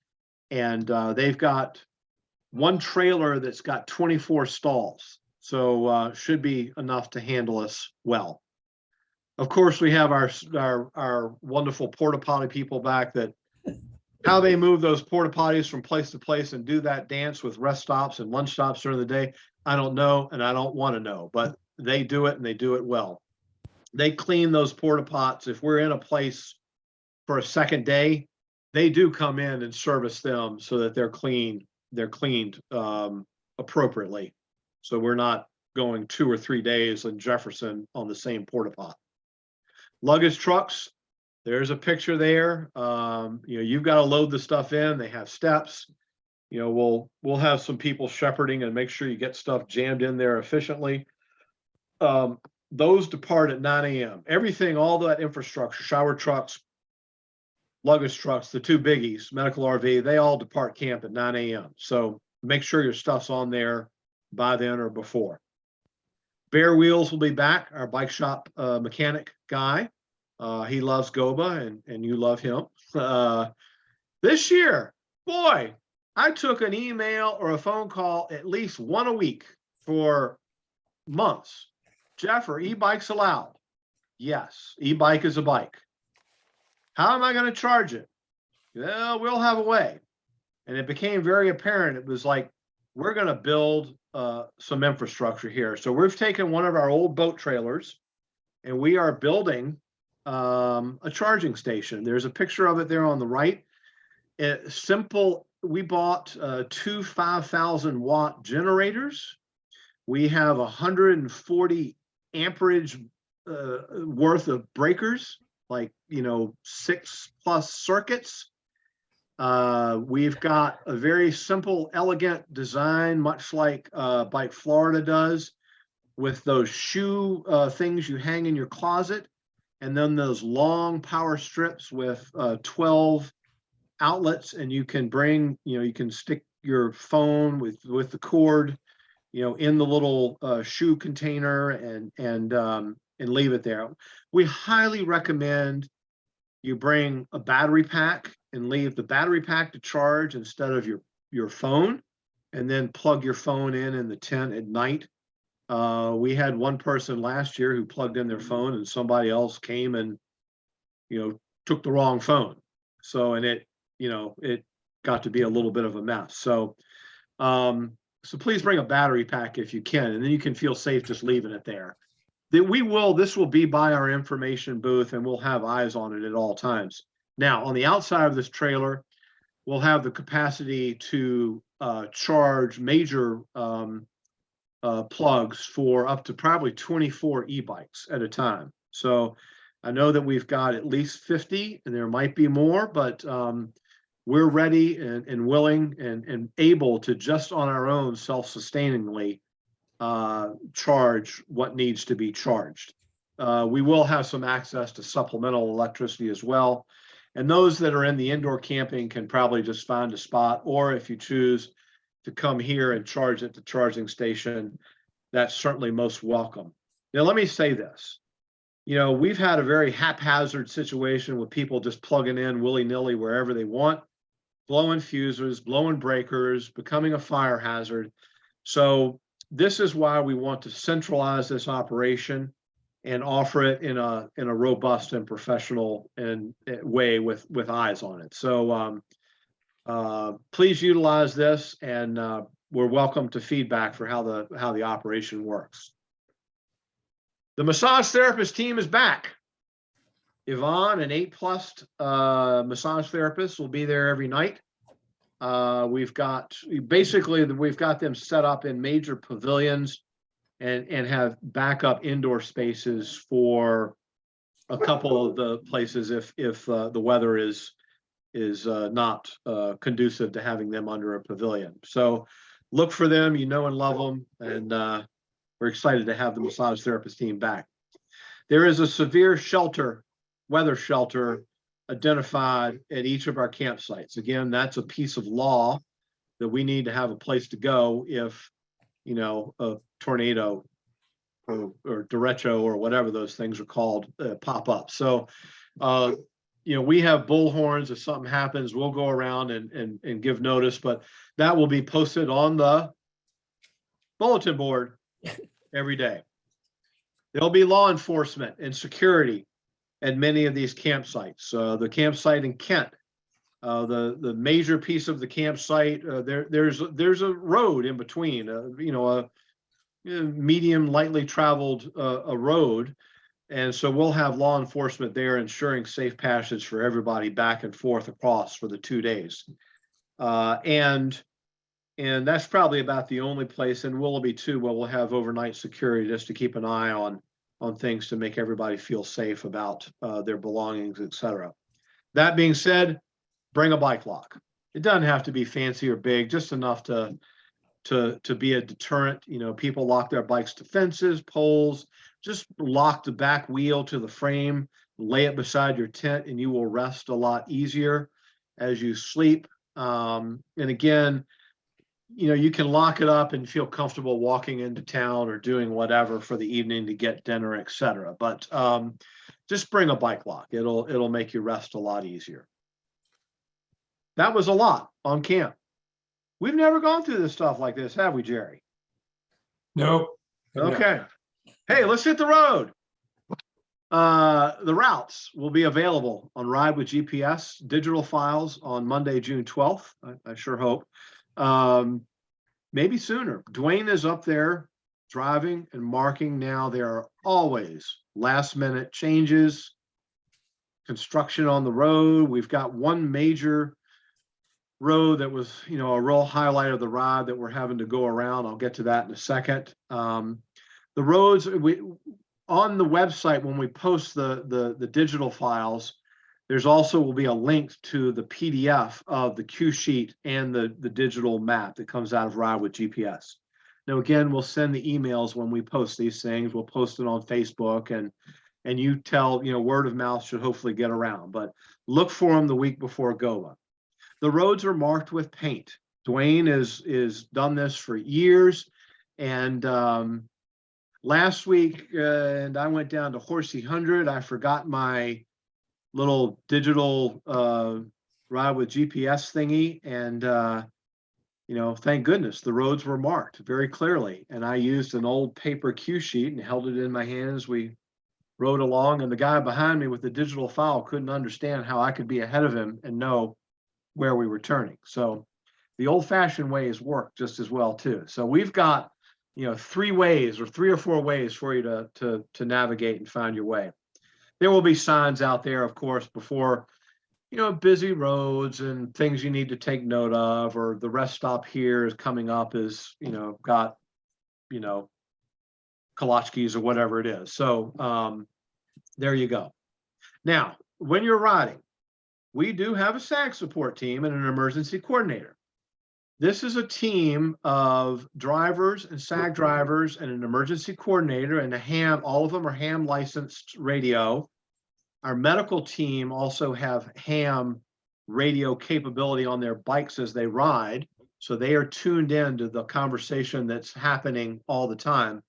And they've got one trailer that's got 24 stalls. So should be enough to handle us well. Of course, we have our wonderful porta potty people back, that how they move those porta potties from place to place and do that dance with rest stops and lunch stops during the day. I don't know, and I don't want to know, but they do it, and they do it well. They clean those porta pots. If we're in a place for a second day, they do come in and service them so that they're cleaned appropriately. So we're not going 2 or 3 days in Jefferson on the same porta pot. Luggage trucks, there's a picture there. You've got to load the stuff in. They have steps. We'll have some people shepherding and make sure you get stuff jammed in there efficiently. Those depart at 9 a.m. Everything, all that infrastructure, shower trucks, luggage trucks, the two biggies, medical RV, they all depart camp at 9 a.m. So make sure your stuff's on there by then or before. Bare Wheels will be back, our bike shop mechanic guy. He loves GOBA, and you love him. This year, boy, I took an email or a phone call at least one a week for months. Jeff, are e-bikes allowed? Yes, e-bike is a bike. How am I going to charge it? Well, we'll have a way. And it became very apparent. It was like, we're going to build some infrastructure here. So we've taken one of our old boat trailers, and we are building a charging station. There's a picture of it there on the right. It's simple. We bought 2 5,000-watt generators. We have 140 amperage worth of breakers, like 6+ circuits. We've got a very simple, elegant design, much like Bike Florida does, with those shoe things you hang in your closet, and then those long power strips with 12 outlets, and you can bring, you can stick your phone with the cord, in the little shoe container and leave it there. We highly recommend you bring a battery pack and leave the battery pack to charge instead of your phone, and then plug your phone in the tent at night. We had one person last year who plugged in their phone, and somebody else came and took the wrong phone. So, and it got to be a little bit of a mess. So please bring a battery pack if you can, and then you can feel safe just leaving it there. This will be by our information booth, and we'll have eyes on it at all times. Now, on the outside of this trailer, we'll have the capacity to charge major plugs for up to probably 24 e-bikes at a time. So I know that we've got at least 50, and there might be more, but we're ready and willing and able to, just on our own, self-sustainingly charge what needs to be charged. We will have some access to supplemental electricity as well. And those that are in the indoor camping can probably just find a spot, or if you choose to come here and charge at the charging station, that's certainly most welcome. Now, let me say this. We've had a very haphazard situation with people just plugging in willy-nilly wherever they want, blowing fuses, blowing breakers, becoming a fire hazard. So this is why we want to centralize this operation and offer it in a robust and professional way with eyes on it. So please utilize this, and we're welcome to feedback for how the operation works. The massage therapist team is back. Yvonne, an 8+ massage therapist, will be there every night. We've got them set up in major pavilions and have backup indoor spaces for a couple of the places if the weather is not conducive to having them under a pavilion. So look for them, you know and love them, and we're excited to have the massage therapist team back. There is a severe weather shelter identified at each of our campsites. Again, that's a piece of law that we need to have a place to go if, a tornado or derecho or whatever those things are called pop up. So, we have bullhorns. If something happens, we'll go around and give notice, but that will be posted on the bulletin board every day. There'll be law enforcement and security at many of these campsites. The campsite in Kent, the major piece of the campsite, there's a road in between, a medium, lightly traveled a road. And so we'll have law enforcement there ensuring safe passage for everybody back and forth across for the 2 days. And that's probably about the only place in Willoughby too, where we'll have overnight security just to keep an eye on things to make everybody feel safe about their belongings, etc. That being said, bring a bike lock. It doesn't have to be fancy or big, just enough to be a deterrent. People lock their bikes to fences, poles. Just lock the back wheel to the frame, lay it beside your tent, and you will rest a lot easier as you sleep. And again, you can lock it up and feel comfortable walking into town or doing whatever for the evening to get dinner, etc. But just bring a bike lock. It'll make you rest a lot easier. That was a lot on camp. We've never gone through this stuff like this, have we, Jerry? Nope. Okay. Hey, let's hit the road. The routes will be available on Ride with GPS digital files on Monday, June 12th. I sure hope. Maybe sooner. Dwayne is up there driving and marking now. There are always last minute changes, construction on the road. We've got one major road that was, a real highlight of the ride that we're having to go around. I'll get to that in a second. The roads on the website, when we post the digital files, there's also will be a link to the PDF of the cue sheet and the digital map that comes out of Ride with GPS. Now, again, we'll send the emails when we post these things. We'll post it on Facebook, and you tell, word of mouth should hopefully get around, but look for them the week before GOBA. The roads are marked with paint. Dwayne is done this for years, and last week, and I went down to Horsey 100. I forgot my little digital Ride with GPS thingy, and thank goodness the roads were marked very clearly. And I used an old paper cue sheet and held it in my hand as we rode along. And the guy behind me with the digital file couldn't understand how I could be ahead of him and know where we were turning. So the old-fashioned ways work just as well too. So we've got 3 ways or 3 or 4 ways for you to navigate and find your way. There will be signs out there, of course, before busy roads and things you need to take note of, or the rest stop here is coming up is got Kolachki's or whatever it is. So there you go. Now, when you're riding, we do have a SAG support team and an emergency coordinator. This is a team of drivers and SAG drivers and an emergency coordinator and a ham. All of them are ham licensed radio. Our medical team also have ham radio capability on their bikes as they ride. So they are tuned in to the conversation that's happening all the time.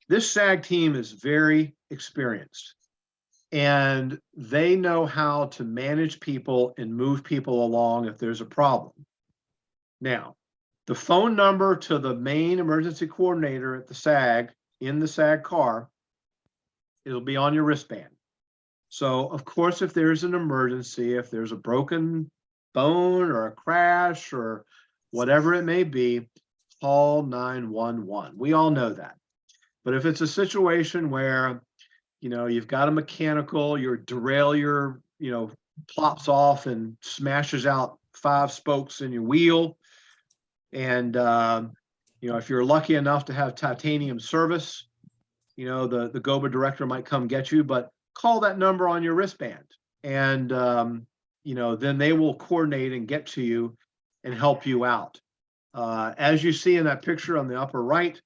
This SAG team is very experienced, and they know how to manage people and move people along if there's a problem. Now, the phone number to the main emergency coordinator at the SAG, in the SAG car, it'll be on your wristband. So, of course, if there's an emergency, if there's a broken bone or a crash or whatever it may be, call 911. We all know that. But if it's a situation where, you've got a mechanical, your derailleur, plops off and smashes out 5 spokes in your wheel. And, if you're lucky enough to have titanium service, the GOBA director might come get you, but call that number on your wristband. And, then they will coordinate and get to you and help you out. As you see in that picture on the upper right,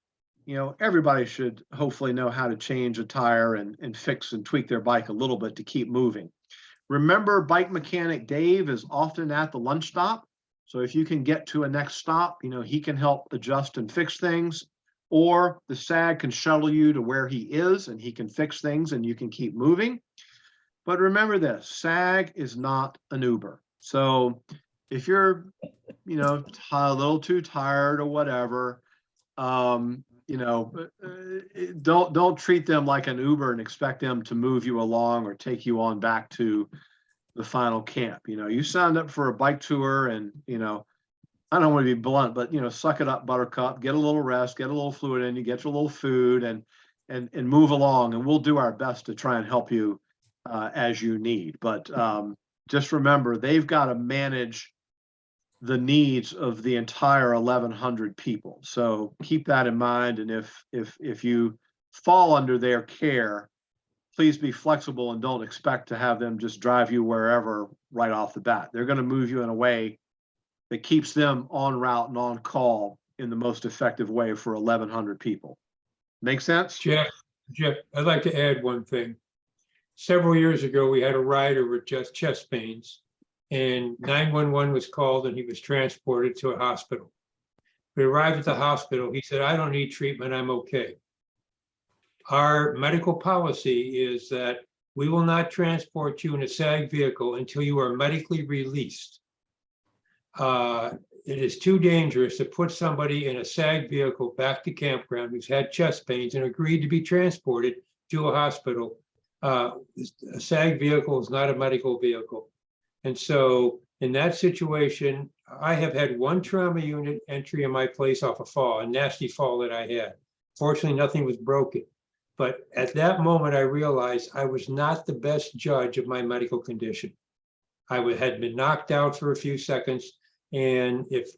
everybody should hopefully know how to change a tire and fix and tweak their bike a little bit to keep moving. Remember, bike mechanic Dave is often at the lunch stop. So if you can get to a next stop, he can help adjust and fix things, or the SAG can shuttle you to where he is and he can fix things and you can keep moving. But remember this, SAG is not an Uber. So if you're, a little too tired or whatever, don't treat them like an Uber and expect them to move you along or take you on back to the final camp. You signed up for a bike tour and, I don't want to be blunt, but, suck it up, buttercup, get a little rest, get a little fluid in you, get you a little food and move along. And we'll do our best to try and help you as you need. But just remember, they've got to manage the needs of the entire 1,100 people. So keep that in mind. And if you fall under their care, please be flexible and don't expect to have them just drive you wherever right off the bat. They're going to move you in a way that keeps them on route and on call in the most effective way for 1,100 people. Make sense? Jeff, I'd like to add one thing. Several years ago, we had a rider with just chest pains, and 911 was called and he was transported to a hospital. We arrived at the hospital. He said, "I don't need treatment. I'm okay." Our medical policy is that we will not transport you in a SAG vehicle until you are medically released. It is too dangerous to put somebody in a SAG vehicle back to campground who's had chest pains and agreed to be transported to a hospital. A SAG vehicle is not a medical vehicle. And so in that situation, I have had one trauma unit entry in my place off a fall, a nasty fall that I had. Fortunately, nothing was broken. But at that moment, I realized I was not the best judge of my medical condition. I had been knocked out for a few seconds. And if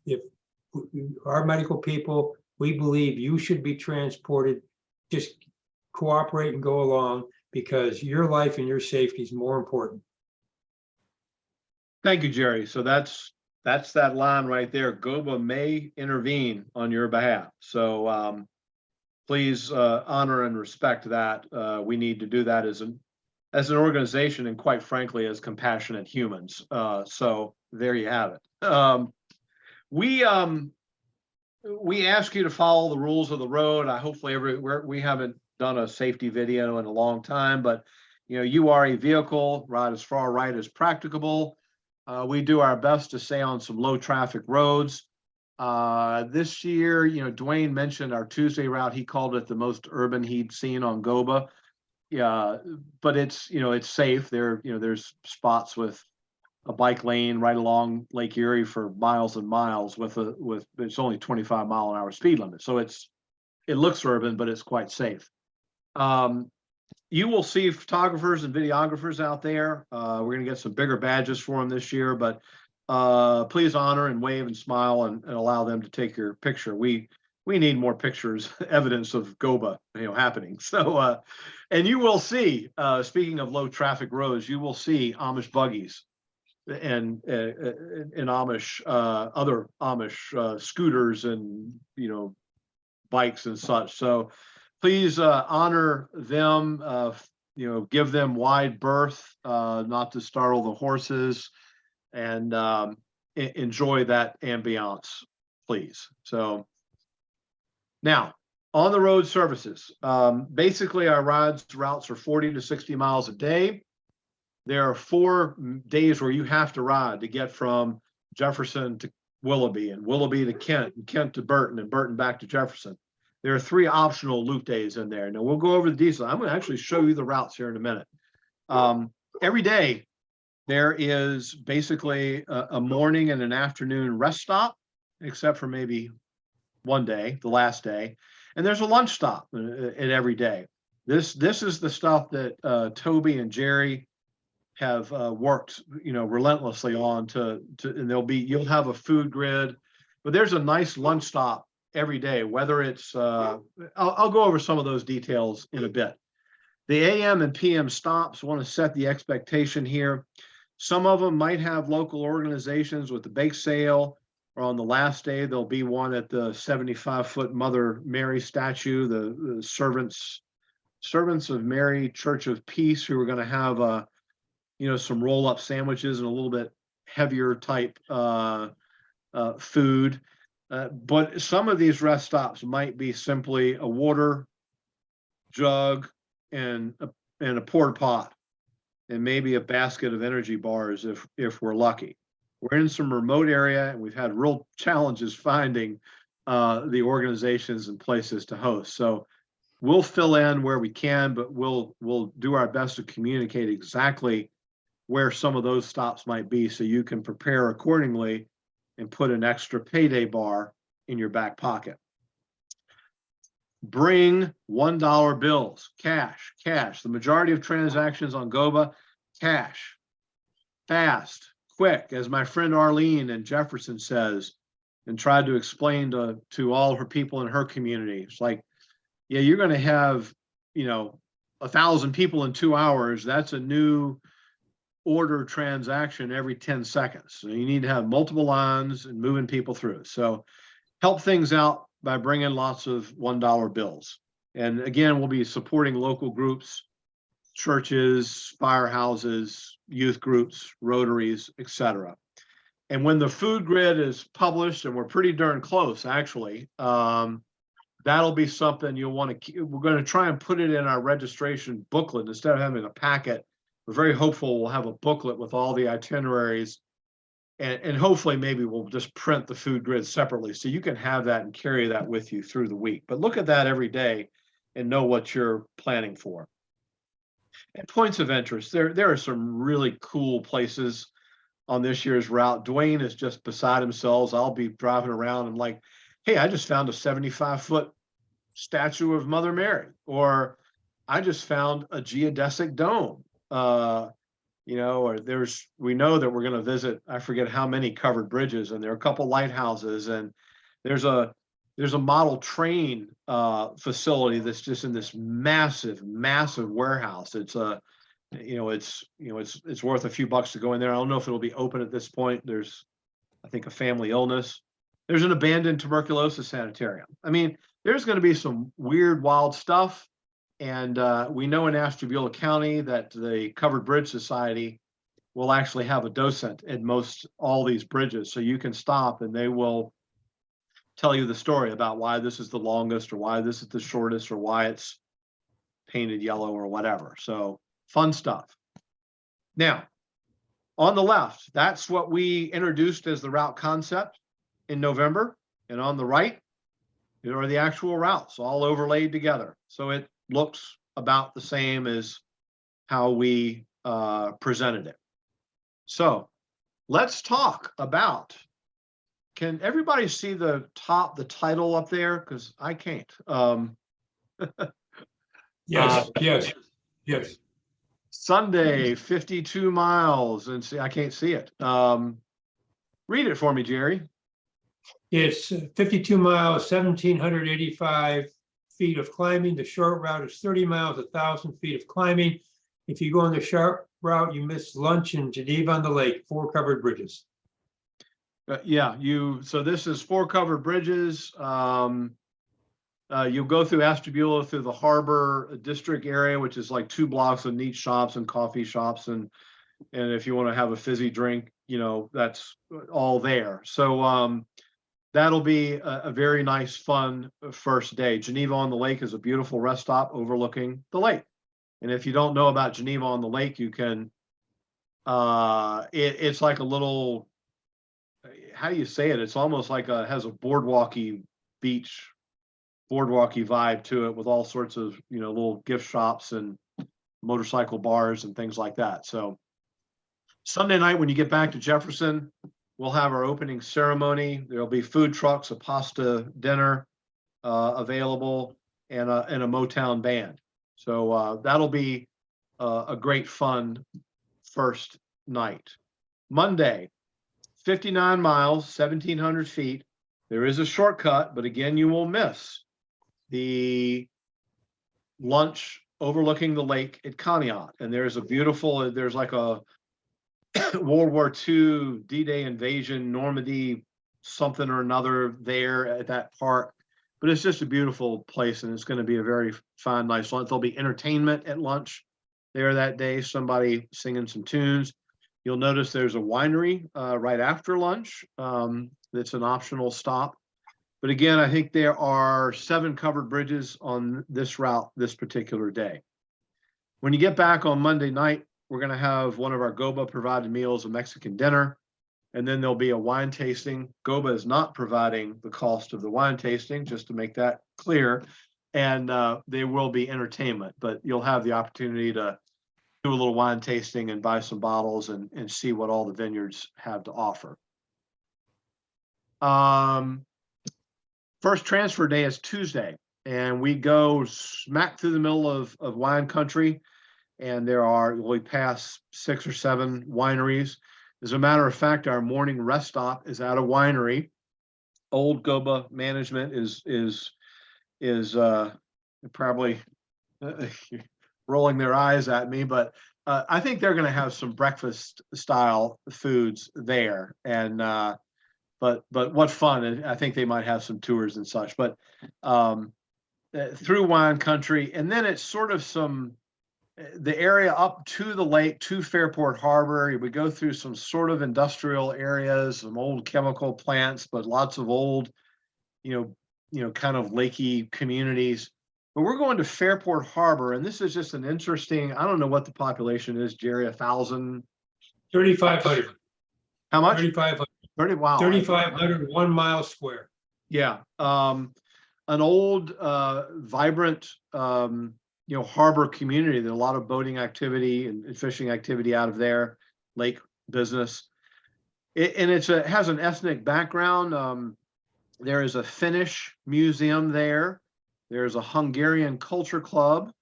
our medical people, we believe you should be transported, just cooperate and go along, because your life and your safety is more important. Thank you, Jerry. So that's that line right there. GOBA may intervene on your behalf. So please honor and respect that. We need to do that as an organization and, quite frankly, as compassionate humans. So there you have it. We ask you to follow the rules of the road. Hopefully we haven't done a safety video in a long time, but you are a vehicle, ride as far right as practicable. We do our best to stay on some low traffic roads. This year, Dwayne mentioned our Tuesday route. He called it the most urban he'd seen on GOBA. Yeah, but it's safe. There's spots with a bike lane right along Lake Erie for miles and miles with it's only 25-mile-an-hour speed limit. So it looks urban, but it's quite safe. You will see photographers and videographers out there. We're going to get some bigger badges for them this year, but please honor and wave and smile and allow them to take your picture. We need more pictures, evidence of GOBA, happening. So, and you will see, speaking of low traffic roads, you will see Amish buggies and Amish, other Amish scooters and, bikes and such. So please honor them, give them wide berth, not to startle the horses, and enjoy that ambiance, please. So now, on the road services, basically our routes are 40 to 60 miles a day. There are 4 days where you have to ride to get from Jefferson to Willoughby, and Willoughby to Kent, and Kent to Burton, and Burton back to Jefferson. There are 3 optional loop days in there. Now we'll go over the details. I'm going to actually show you the routes here in a minute. Every day there is basically a morning and an afternoon rest stop, except for maybe one day, the last day, and there's a lunch stop at every day. This is the stuff that Toby and Jerry have worked, relentlessly on and you'll have a food grid, but there's a nice lunch stop every day, whether it's, I'll go over some of those details in a bit. The AM and PM stops want to set the expectation here. Some of them might have local organizations with the bake sale, or on the last day, there'll be one at the 75-foot Mother Mary statue, the Servants of Mary Church of Peace, who are going to have some roll-up sandwiches and a little bit heavier type food. But some of these rest stops might be simply a water jug and a porta pot, and maybe a basket of energy bars if we're lucky. We're in some remote area, and we've had real challenges finding the organizations and places to host. So we'll fill in where we can, but we'll do our best to communicate exactly where some of those stops might be, so you can prepare accordingly and put an extra payday bar in your back pocket. Bring $1 bills, cash. The majority of transactions on GOBA, cash, fast, quick, as my friend Arlene in Jefferson says, and tried to explain to all her people in her community. It's like, yeah, you're going to have, 1,000 people in 2 hours. That's a new order transaction every 10 seconds. So you need to have multiple lines and moving people through. So help things out by bringing lots of $1 bills. And again, we'll be supporting local groups, churches, firehouses, youth groups, Rotaries, etc. And when the food grid is published, and we're pretty darn close, actually, that'll be something you'll want to, we're going to try and put it in our registration booklet instead of having a packet. We're very hopeful we'll have a booklet with all the itineraries, and hopefully maybe we'll just print the food grid separately so you can have that and carry that with you through the week. But look at that every day and know what you're planning for. And points of interest, there are some really cool places on this year's route. Dwayne is just beside himself. I'll be driving around and like, hey, I just found a 75-foot statue of Mother Mary, or I just found a geodesic dome. Or we know that we're going to visit, I forget how many covered bridges, and there are a couple lighthouses, and there's a model train facility that's just in this massive warehouse. It's it's worth a few bucks to go in there. I don't know if it'll be open at this point. There's, I think, a family illness. There's an abandoned tuberculosis sanitarium. I mean, there's going to be some weird, wild stuff. And we know in Ashtabula County that the Covered Bridge Society will actually have a docent at all these bridges. So you can stop and they will tell you the story about why this is the longest, or why this is the shortest, or why it's painted yellow or whatever. So fun stuff. Now, on the left, that's what we introduced as the route concept in November. And on the right, there are the actual routes all overlaid together. So it looks about the same as how we presented it. So let's talk about, can everybody see the title up there? Because I can't. Yes. Sunday, 52 miles, and see, I can't see it. Read it for me, Jerry. It's 52 miles, 1,785 feet of climbing. The short route is 30 miles, 1,000 feet of climbing. If you go on the short route, you miss lunch in Geneva on the Lake, 4 covered bridges. So this is 4 covered bridges. You'll go through Ashtabula, through the Harbor District area, which is like 2 blocks of neat shops and coffee shops. And if you want to have a fizzy drink, that's all there. So that'll be a very nice, fun first day. Geneva on the Lake is a beautiful rest stop overlooking the lake. And if you don't know about Geneva on the Lake, you can, it's like a little, how do you say it? It's almost like has a boardwalky beach, boardwalky vibe to it, with all sorts of, little gift shops and motorcycle bars and things like that. So Sunday night, when you get back to Jefferson, we'll have our opening ceremony. There'll be food trucks, a pasta dinner available, and a Motown band. So that'll be a great fun first night. Monday, 59 miles, 1,700 feet. There is a shortcut, but again, you will miss the lunch overlooking the lake at Conneaut. And there's a beautiful, there's like a World War II D-Day invasion, Normandy, something or another there at that park. But it's just a beautiful place, and it's going to be a very fine, nice lunch. There'll be entertainment at lunch there that day, somebody singing some tunes. You'll notice there's a winery right after lunch. That's an optional stop. But again, I think there are 7 covered bridges on this route this particular day. When you get back on Monday night, we're going to have one of our GOBA provided meals, a Mexican dinner, and then there'll be a wine tasting. GOBA is not providing the cost of the wine tasting, just to make that clear. And there will be entertainment, but you'll have the opportunity to do a little wine tasting and buy some bottles and see what all the vineyards have to offer. First transfer day is Tuesday, and we go smack through the middle of wine country, and we pass 6 or 7 wineries. As a matter of fact, our morning rest stop is at a winery. Old GOBA management is probably rolling their eyes at me, but I think they're going to have some breakfast style foods there. And but what fun! And I think they might have some tours and such. But through wine country, and then it's sort of the area up to the lake, to Fairport Harbor. We go through some sort of industrial areas, some old chemical plants, but lots of old, kind of lakey communities. But we're going to Fairport Harbor, and this is just an interesting, I don't know what the population is, Jerry, 1,000? 3,500. How much? 3,500. 30, wow. 3,500, 1 mile square. Yeah. An old, vibrant, harbor community. There's a lot of boating activity and fishing activity out of there, lake business. And it has an ethnic background. There is a Finnish museum there. There's a Hungarian culture club.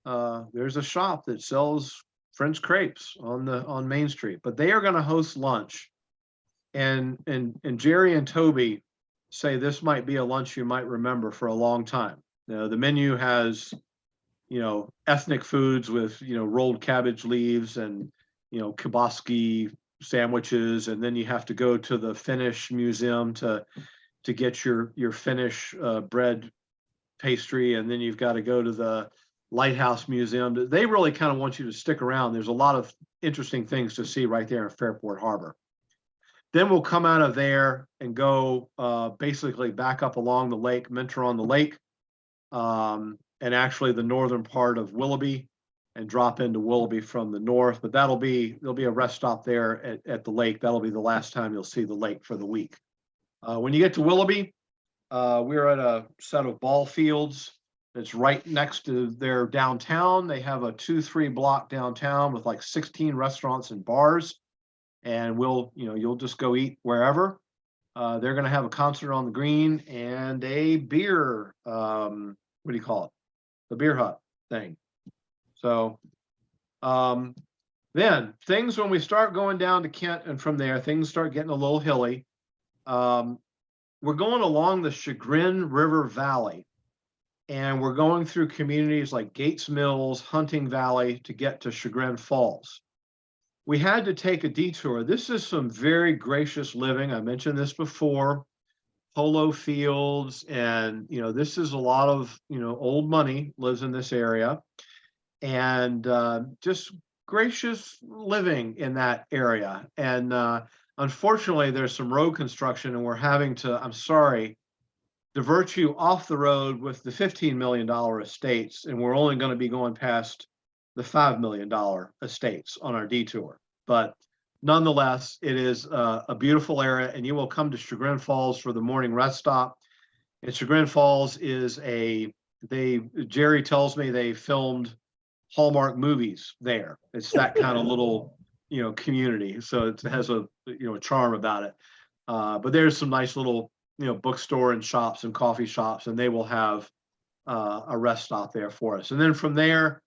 There's a shop that sells French crepes on Main Street. But they are going to host lunch. And Jerry and Toby say this might be a lunch you might remember for a long time. Now, the menu has ethnic foods with, rolled cabbage leaves and, kielbasa sandwiches. And then you have to go to the Finnish museum to get your Finnish bread pastry. And then you've got to go to the Lighthouse Museum. They really kind of want you to stick around. There's a lot of interesting things to see right there in Fairport Harbor. Then we'll come out of there and go basically back up along the lake, Mentor on the Lake, and actually the northern part of Willoughby, and drop into Willoughby from the north. But there'll be a rest stop there at the lake. That'll be the last time you'll see the lake for the week. When you get to Willoughby, we're at a set of ball fields that's right next to their downtown. They have a 2-3 block downtown with like 16 restaurants and bars. And you'll just go eat wherever. They're going to have a concert on the green and a beer, what do you call it? The beer hut thing. So then things, when we start going down to Kent and from there, things start getting a little hilly. We're going along the Chagrin River Valley, and we're going through communities like Gates Mills, Hunting Valley to get to Chagrin Falls. We had to take a detour. This is some very gracious living. I mentioned this before. Polo fields, and this is a lot of old money lives in this area, and just gracious living in that area. And unfortunately, there's some road construction, and we're having to, I'm sorry, divert you off the road with the $15 million estates, and we're only going to be going past the $5 million estates on our detour. But nonetheless, it is a beautiful area, and you will come to Chagrin Falls for the morning rest stop. And Chagrin Falls is Jerry tells me they filmed Hallmark movies there. It's that kind of little community. So it has a, a charm about it. But there's some nice little, bookstore and shops and coffee shops, and they will have a rest stop there for us. And then from there,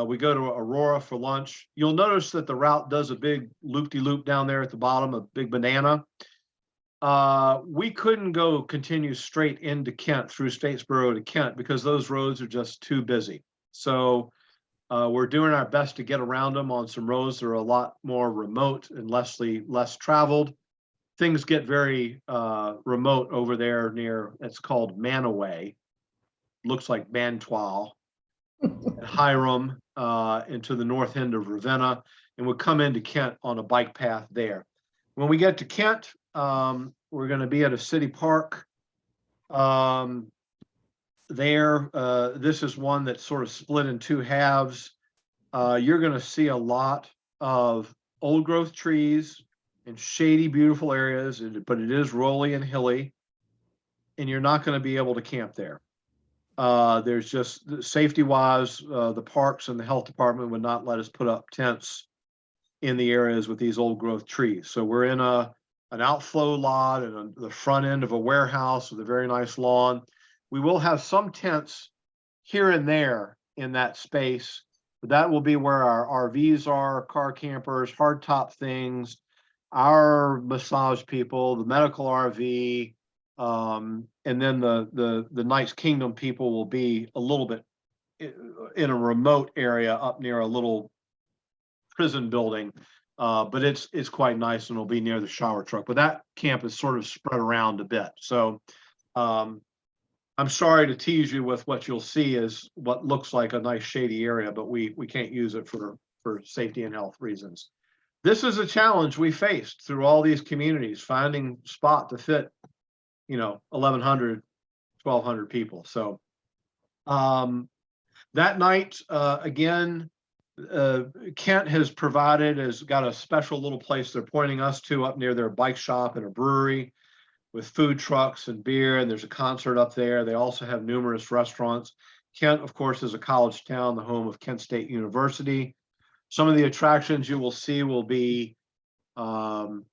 we go to Aurora for lunch. You'll notice that the route does a big loop-de-loop down there at the bottom, a big banana. We couldn't continue straight into Kent through Statesboro to Kent because those roads are just too busy. So we're doing our best to get around them on some roads that are a lot more remote and less traveled. Things get very remote over there near, it's called Manaway. Looks like Mantois, and Hiram, into the north end of Ravenna, and we'll come into Kent on a bike path there. When we get to Kent, we're going to be at a city park. This is one that's sort of split in two halves. You're going to see a lot of old growth trees and shady, beautiful areas, but it is rolly and hilly, and you're not going to be able to camp there. There's just safety-wise, the parks and the health department would not let us put up tents in the areas with these old growth trees. So we're in an outflow lot and the front end of a warehouse with a very nice lawn. We will have some tents here and there in that space, but that will be where our RVs are, car campers, hardtop things, our massage people, the medical RV, and then the Knights Kingdom people will be a little bit in a remote area up near a little prison building, but it's quite nice and it'll be near the shower truck. But that camp is sort of spread around a bit. So I'm sorry to tease you with what you'll see is what looks like a nice shady area, but we can't use it for safety and health reasons. This is a challenge we faced through all these communities, finding spot to fit 1,100, 1,200 people. So that night, again, Kent has got a special little place they're pointing us to up near their bike shop and a brewery with food trucks and beer, and there's a concert up there. They also have numerous restaurants. Kent, of course, is a college town, the home of Kent State University. Some of the attractions you will see will be some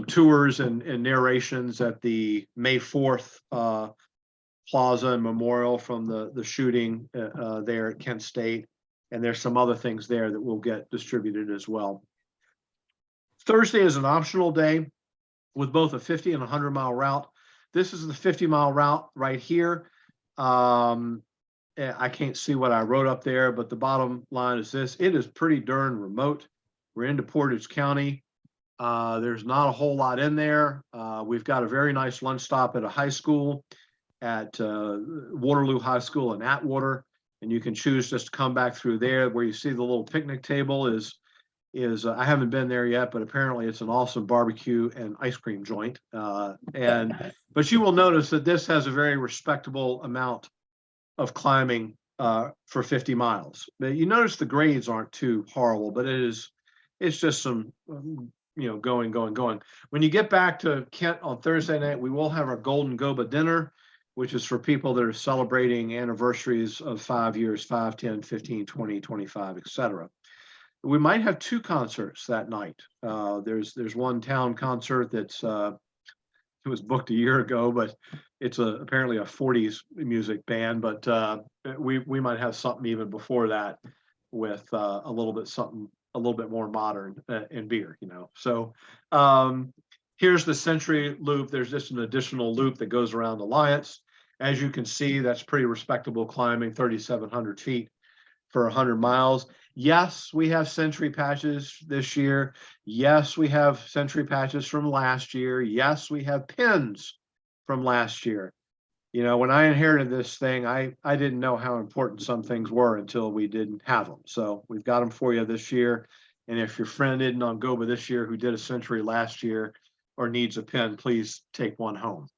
tours and narrations at the May 4th plaza and memorial from the shooting there at Kent State. And there's some other things there that will get distributed as well. Thursday is an optional day with both a 50 and 100-mile route. This is the 50-mile route right here. I can't see what I wrote up there, but the bottom line is this. It is pretty darn remote. We're into Portage County. There's not a whole lot in there. We've got a very nice lunch stop at a high school, at Waterloo High School in Atwater, and you can choose just to come back through there. Where you see the little picnic table is I haven't been there yet, but apparently it's an awesome barbecue and ice cream joint. But you will notice that this has a very respectable amount of climbing for 50 miles. But you notice the grades aren't too horrible, but it's just some going. When you get back to Kent on Thursday night, we will have our Golden GOBA dinner, which is for people that are celebrating anniversaries of 5 years, 5, 10, 15, 20, 25, etc. We might have two concerts that night. There's one town concert that's it was booked a year ago, but it's apparently a 40s music band. But we might have something even before that with a little bit more modern and beer, So here's the Century Loop. There's just an additional loop that goes around Alliance. As you can see, that's pretty respectable climbing, 3,700 feet for 100 miles. Yes, we have Century patches this year. Yes, we have Century patches from last year. Yes, we have pins from last year. When I inherited this thing, I didn't know how important some things were until we didn't have them. So we've got them for you this year. And if your friend isn't on GOBA this year who did a Century last year or needs a pin, please take one home.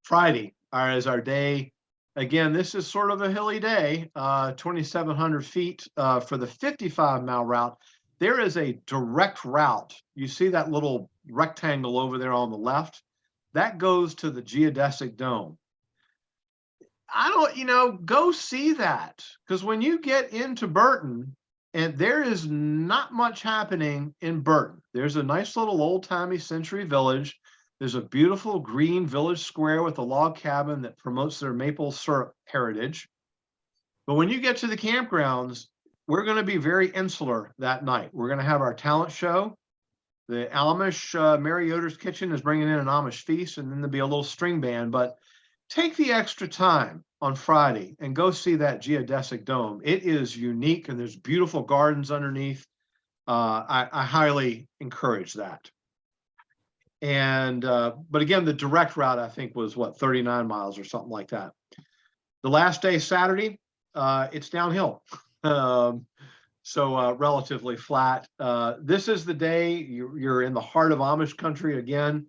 Friday is our day. Again, this is sort of a hilly day, 2,700 feet for the 55-mile route. There is a direct route. You see that little rectangle over there on the left? That goes to the geodesic dome. Go see that, because when you get into Burton And there is not much happening in Burton. There's a nice little old-timey century village. There's a beautiful green village square with a log cabin that promotes their maple syrup heritage. But when you get to the campgrounds, we're going to be very insular that night. We're going to have our talent show. The Amish Mary Yoder's Kitchen is bringing in an Amish feast, and then there'll be a little string band. But take the extra time on Friday and go see that geodesic dome. It is unique, and there's beautiful gardens underneath. I highly encourage that. And but again, the direct route I think was what, 39 miles or something like that. The last day, Saturday, it's downhill. So relatively flat. This is the day you're in the heart of Amish country again.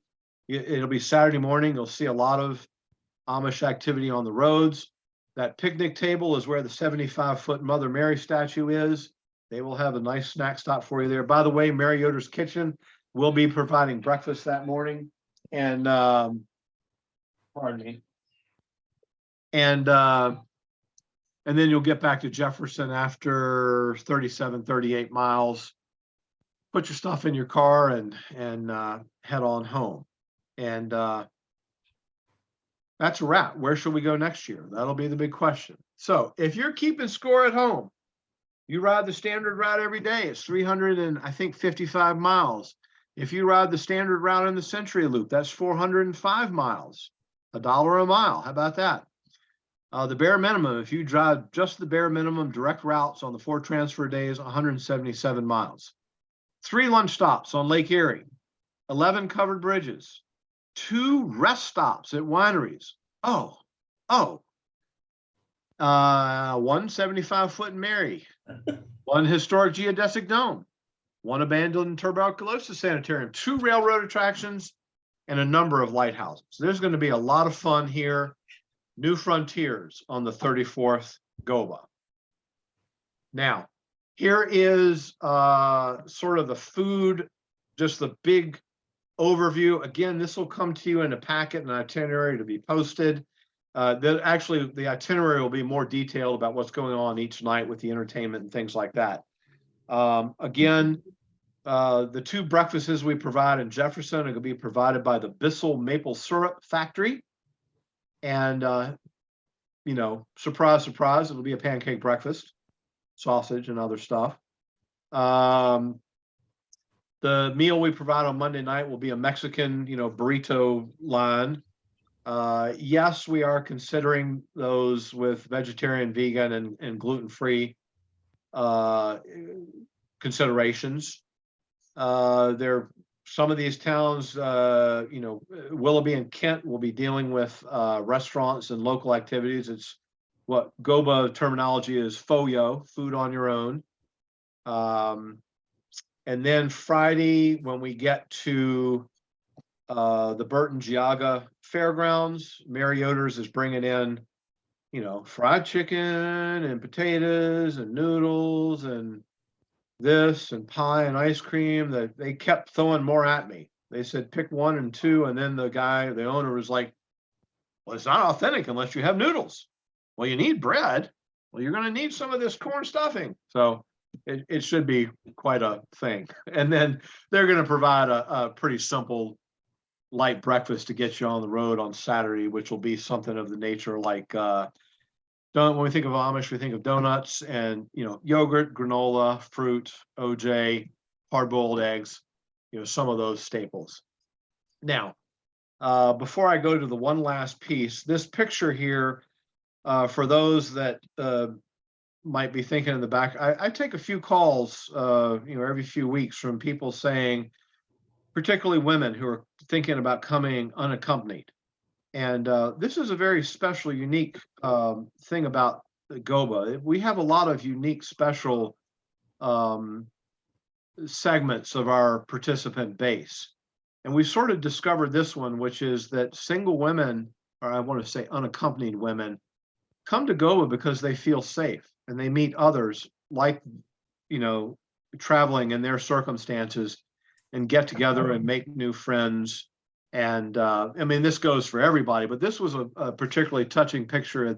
It'll be Saturday morning. You'll see a lot of Amish activity on the roads. That picnic table is where the 75-foot Mother Mary statue is. They will have a nice snack stop for you there. By the way, Mary Yoder's Kitchen will be providing breakfast that morning. And pardon me. And then you'll get back to Jefferson after 37, 38 miles. Put your stuff in your car and head on home. And that's a wrap. Where should we go next year? That'll be the big question. So if you're keeping score at home, you ride the standard route every day. It's 355 miles. If you ride the standard route in the Century Loop, that's 405 miles, $1 a mile. How about that? The bare minimum, if you drive just the bare minimum direct routes on the 4 transfer days, 177 miles. 3 lunch stops on Lake Erie, 11 covered bridges, 2 rest stops at wineries. One 75-foot Mary, 1 historic geodesic dome, 1 abandoned tuberculosis sanitarium, 2 railroad attractions, and a number of lighthouses. There's going to be a lot of fun here. New frontiers on the 34th GOBA. Now, here is sort of the food, just the big overview. Again, this will come to you in a packet and itinerary to be posted. Actually, the itinerary will be more detailed about what's going on each night with the entertainment and things like that. Again, the 2 breakfasts we provide in Jefferson are going to be provided by the Bissell Maple Syrup Factory. And, you know, surprise, surprise, it'll be a pancake breakfast, sausage and other stuff. The meal we provide on Monday night will be a Mexican, burrito line. Yes, we are considering those with vegetarian, vegan, and gluten-free considerations. Some of these towns, Willoughby and Kent will be dealing with restaurants and local activities. It's what GOBA terminology is FOYO, food on your own. And then Friday, when we get to the Burton Geauga Fairgrounds, Mary Yoder's is bringing in, fried chicken and potatoes and noodles and this and pie and ice cream. That they kept throwing more at me. They said pick 1 and 2, and then the owner was like, well, it's not authentic unless you have noodles. Well, you need bread. Well, you're going to need some of this corn stuffing. So it should be quite a thing. And then they're going to provide a pretty simple light breakfast to get you on the road on Saturday, which will be something of the nature like when we think of Amish, we think of donuts and, yogurt, granola, fruit, OJ, hard-boiled eggs, some of those staples. Now, before I go to the one last piece, this picture here, for those that might be thinking in the back, I take a few calls, every few weeks from people saying, particularly women who are thinking about coming unaccompanied. And this is a very special, unique thing about the GOBA. We have a lot of unique, special segments of our participant base. And we sort of discovered this one, which is that single women, or I want to say unaccompanied women, come to GOBA because they feel safe and they meet others like, traveling in their circumstances and get together and make new friends. And this goes for everybody, but this was a particularly touching picture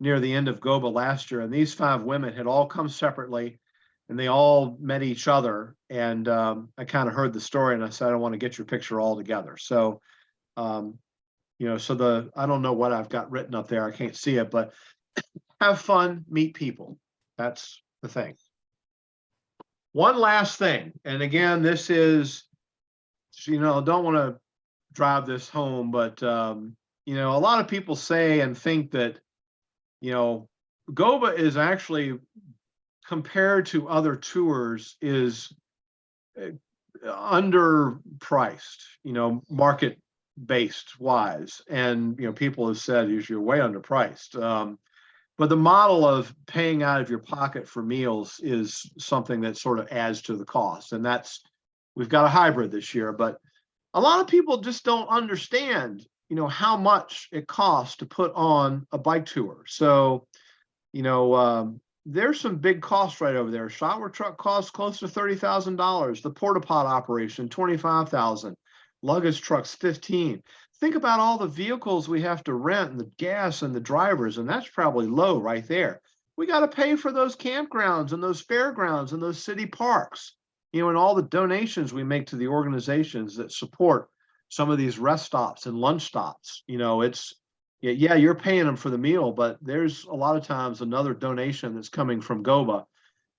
near the end of GOBA last year. And these 5 women had all come separately. and they all met each other. And I kind of heard the story, and I said, I want to get your picture all together. So, so I don't know what I've got written up there. I can't see it, but have fun, meet people. That's the thing. One last thing, and again, this is, don't want to drive this home, but a lot of people say and think that, GOBA is actually, compared to other tours, is underpriced, market based wise. And, people have said you're way underpriced. But the model of paying out of your pocket for meals is something that sort of adds to the cost. And we've got a hybrid this year, but a lot of people just don't understand, how much it costs to put on a bike tour. So, there's some big costs right over there. Shower truck costs close to $30,000. The porta pot operation, $25,000. Luggage trucks, $15,000. Think about all the vehicles we have to rent and the gas and the drivers, and that's probably low right there. We got to pay for those campgrounds and those fairgrounds and those city parks, and all the donations we make to the organizations that support some of these rest stops and lunch stops. You're paying them for the meal, but there's a lot of times another donation that's coming from GOBA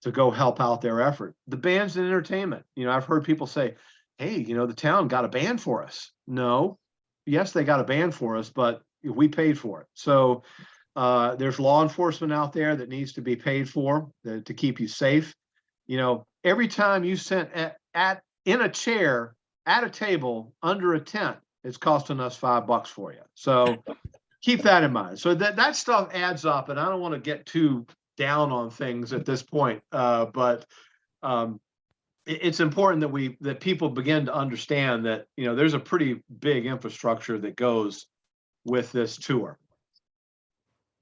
to go help out their effort. The bands and entertainment. I've heard people say, hey, the town got a band for us. No. Yes, they got a band for us, but we paid for it. So there's law enforcement out there that needs to be paid for to keep you safe. Every time you sit in a chair at a table under a tent, it's costing us $5 for you. So keep that in mind. So that stuff adds up, and I don't want to get too down on things at this point, but it's important that people begin to understand that there's a pretty big infrastructure that goes with this tour.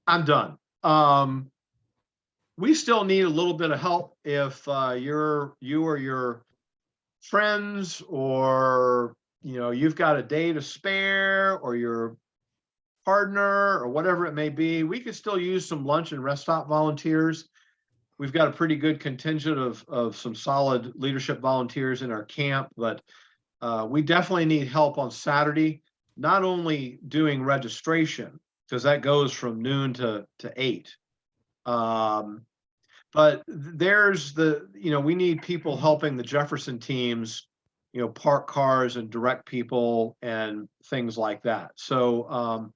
I'm done. We still need a little bit of help if you or your friends, or you've got a day to spare, or your partner, or whatever it may be. We could still use some lunch and rest stop volunteers. We've got a pretty good contingent of some solid leadership volunteers in our camp, but we definitely need help on Saturday, not only doing registration, because that goes from noon to 8. But there's we need people helping the Jefferson teams, park cars and direct people and things like that. So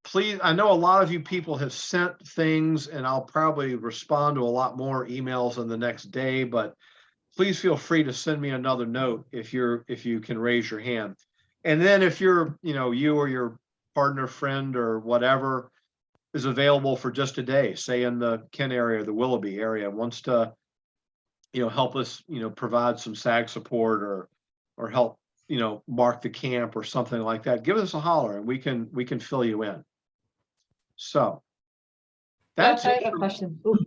please, I know a lot of you people have sent things, and I'll probably respond to a lot more emails in the next day, but please feel free to send me another note if you can raise your hand. And then if you or your partner, friend, or whatever is available for just a day, say in the Kent area, the Willoughby area, wants to, help us, provide some SAG support or help, mark the camp or something like that, give us a holler and we can fill you in. So that's I have a question. Ooh.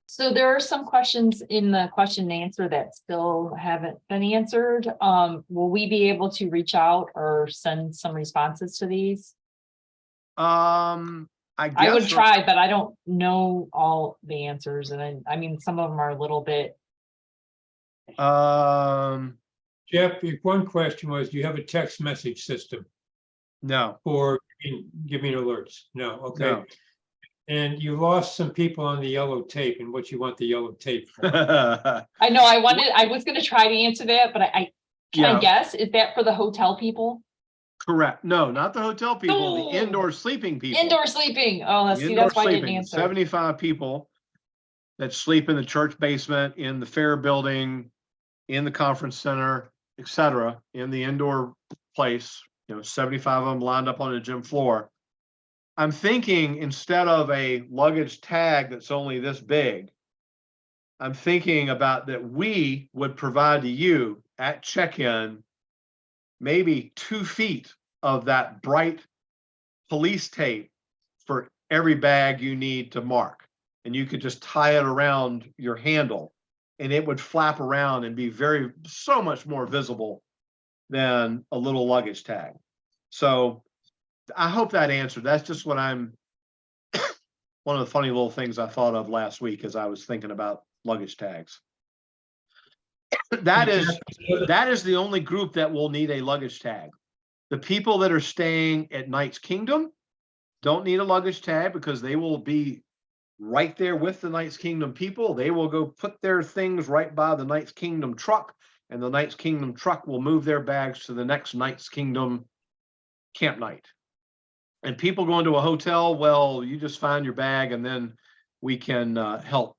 So there are some questions in the question and answer that still haven't been answered. Will we be able to reach out or send some responses to these? I would try, but I don't know all the answers, and I mean some of them are a little bit. Jeff, one question was, do you have a text message system No. for giving alerts? No. Okay. No. And you lost some people on the yellow tape, and what you want the yellow tape for? I know I was going to try to answer that, but I guess, is that for the hotel people? Correct. No, not the hotel people, the indoor sleeping people. Indoor sleeping. Oh, see, that's why I didn't answer. 75 people that sleep in the church basement, in the fair building, in the conference center, etc., in the indoor place, 75 of them lined up on the gym floor. I'm thinking, instead of a luggage tag that's only this big, I'm thinking about that we would provide to you at check-in maybe 2 feet of that bright police tape for every bag you need to mark. And you could just tie it around your handle, and it would flap around and be so much more visible than a little luggage tag. So I hope that answered. That's just what one of the funny little things I thought of last week as I was thinking about luggage tags. That is the only group that will need a luggage tag. The people that are staying at Knights Kingdom don't need a luggage tag because they will be right there with the Knights Kingdom people. They will go put their things right by the Knights Kingdom truck, and the Knights Kingdom truck will move their bags to the next Knights Kingdom camp night. And people going to a hotel, well, you just find your bag and then we can help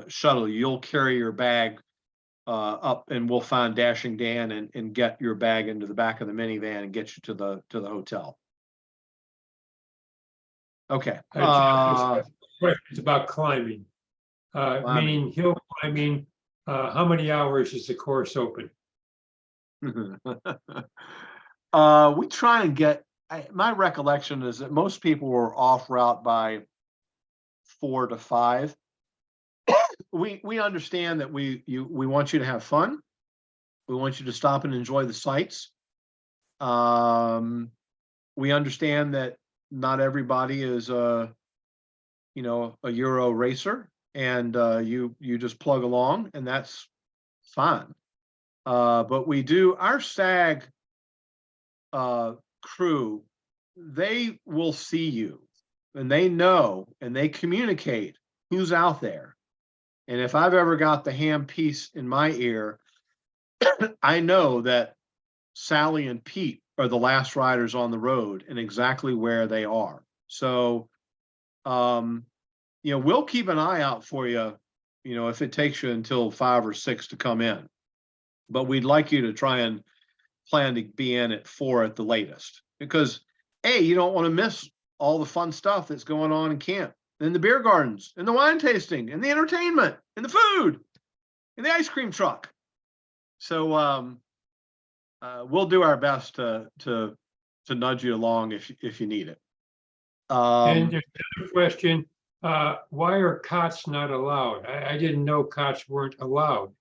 shuttle you. You'll carry your bag up, and we'll find Dashing Dan and get your bag into the back of the minivan and get you to the hotel. Okay. Questions about climbing, meaning hill climbing. How many hours is the course open? We try and get, my recollection is that most people were off route by 4 to 5. We understand that we want you to have fun. We want you to stop and enjoy the sights. We understand that not everybody is a Euro racer, and you just plug along, and that's fine. But we do, our SAG crew, they will see you, and they know, and they communicate who's out there. And if I've ever got the ham piece in my ear, I know that Sally and Pete are the last riders on the road and exactly where they are. So, we'll keep an eye out for you, if it takes you until 5 or 6 to come in. But we'd like you to try and plan to be in at 4 at the latest, because you don't want to miss all the fun stuff that's going on in camp, and the beer gardens, and the wine tasting, and the entertainment, and the food, and the ice cream truck. So we'll do our best to nudge you along if you need it. And there's another question. Why are cots not allowed? I didn't know cots weren't allowed.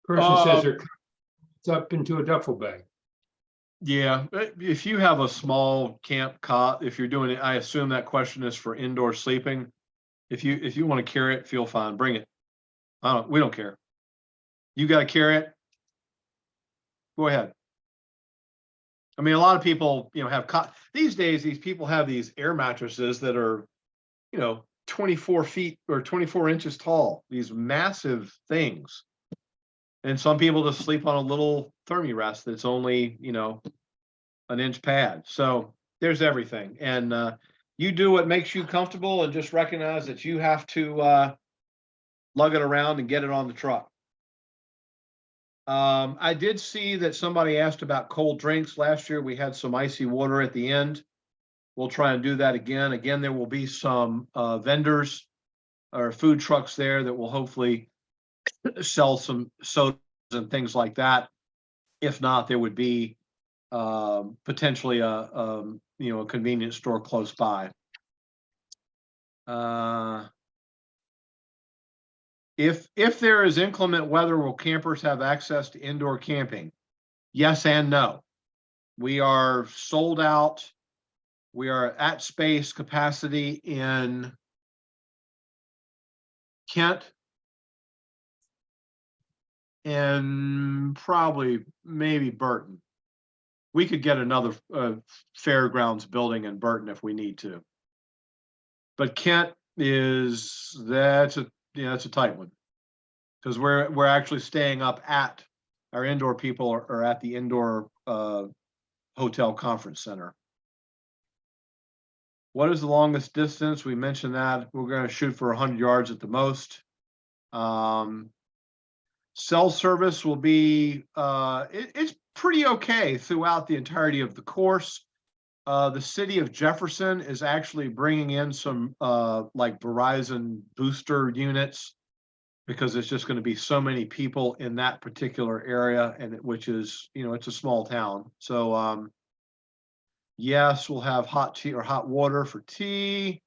Person says they're up into a duffel bag. Yeah, if you have a small camp cot, if you're doing it, I assume that question is for indoor sleeping. If you want to carry it, feel fine, bring it. We don't care. You got to carry it, go ahead. I mean, a lot of people, have these days. These people have these air mattresses that are, 24 feet or 24 inches tall. These massive things. And some people just sleep on a little thermi-rest that's only, an inch pad. So there's everything. And you do what makes you comfortable, and just recognize that you have to lug it around and get it on the truck. I did see that somebody asked about cold drinks. Last year we had some icy water at the end. We'll try and do that again. Again, there will be some vendors or food trucks there that will hopefully sell some sodas and things like that. If not, there would be potentially a convenience store close by. If there is inclement weather, will campers have access to indoor camping? Yes and no. We are sold out. We are at space capacity in Kent, and probably maybe Burton. We could get another fairgrounds building in Burton if we need to. But Kent that's a tight one, because we're actually staying up at our indoor people are at the indoor hotel conference center. What is the longest distance? We mentioned that we're going to shoot for 100 yards at the most. Cell service will be, it's pretty okay throughout the entirety of the course. The city of Jefferson is actually bringing in some like Verizon booster units, because it's just going to be so many people in that particular area, and which is, it's a small town. So yes, we'll have hot tea or hot water for tea.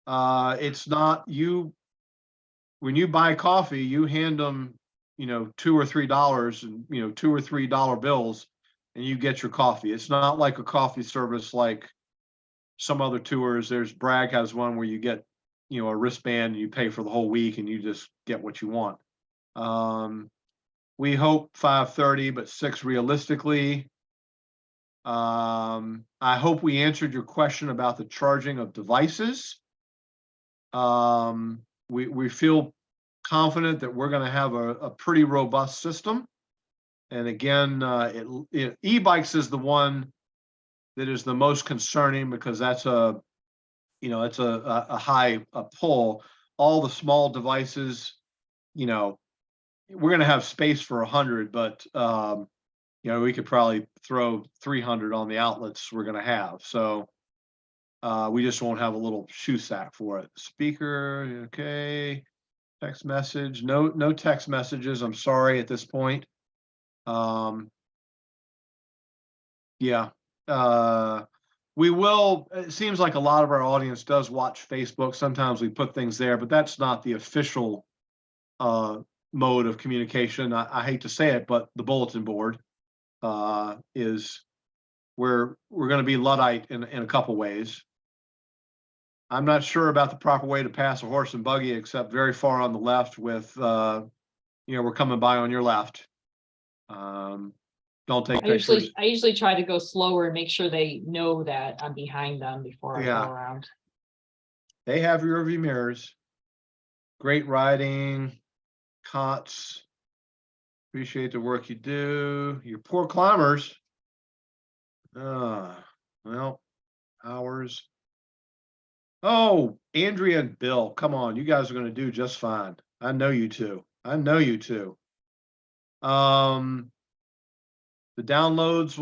It's not when you buy coffee, you hand them, $2 or $3 and, $2 or $3 bills, and you get your coffee. It's not like a coffee service like some other tours. Bragg has one where you get you know, a wristband, and you pay for the whole week and you just get what you want. We hope 5:30, but 6 realistically. I hope we answered your question about the charging of devices. We feel confident that we're going to have a pretty robust system. And again, e-bikes is the one that is the most concerning, because that's it's a high pull. All the small devices, you know, we're going to have space for 100, but you know, we could probably throw 300 on the outlets we're going to have. So we just won't have a little shoe sack for it. Speaker, okay. Text message, no text messages. I'm sorry at this point. Yeah. We will, it seems like a lot of our audience does watch Facebook. Sometimes we put things there, but that's not the official mode of communication. I hate to say it, but the bulletin board is where we're going to be Luddite in a couple ways. I'm not sure about the proper way to pass a horse and buggy, except very far on the left with, you know, we're coming by on your left. Don't take pictures. I usually try to go slower and make sure they know that I'm behind them before I go around. They have your rearview mirrors. Great riding, cots. Appreciate the work you do. You're poor climbers. Well, hours. Oh, Andrea and Bill, come on. You guys are going to do just fine. I know you two. I know you two. The downloads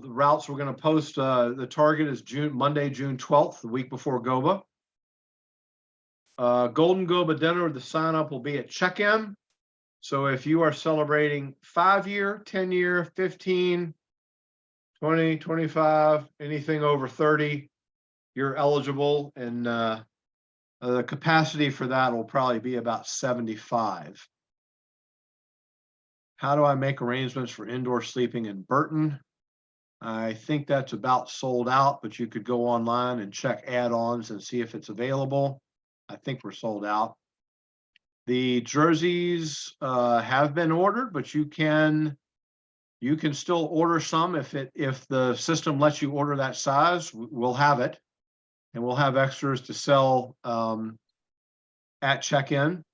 the routes we're going to post, the target is Monday, June 12th, the week before GOBA. Golden GOBA dinner, the sign up will be at check-in. So if you are celebrating 5-year, 10-year, 15, 20, 25, anything over 30, you're eligible. And the capacity for that will probably be about 75. How do I make arrangements for indoor sleeping in Burton? I think that's about sold out, but you could go online and check add-ons and see if it's available. I think we're sold out. The jerseys have been ordered, but you can still order some if the system lets you order that size. We'll have it, and we'll have extras to sell at check-in.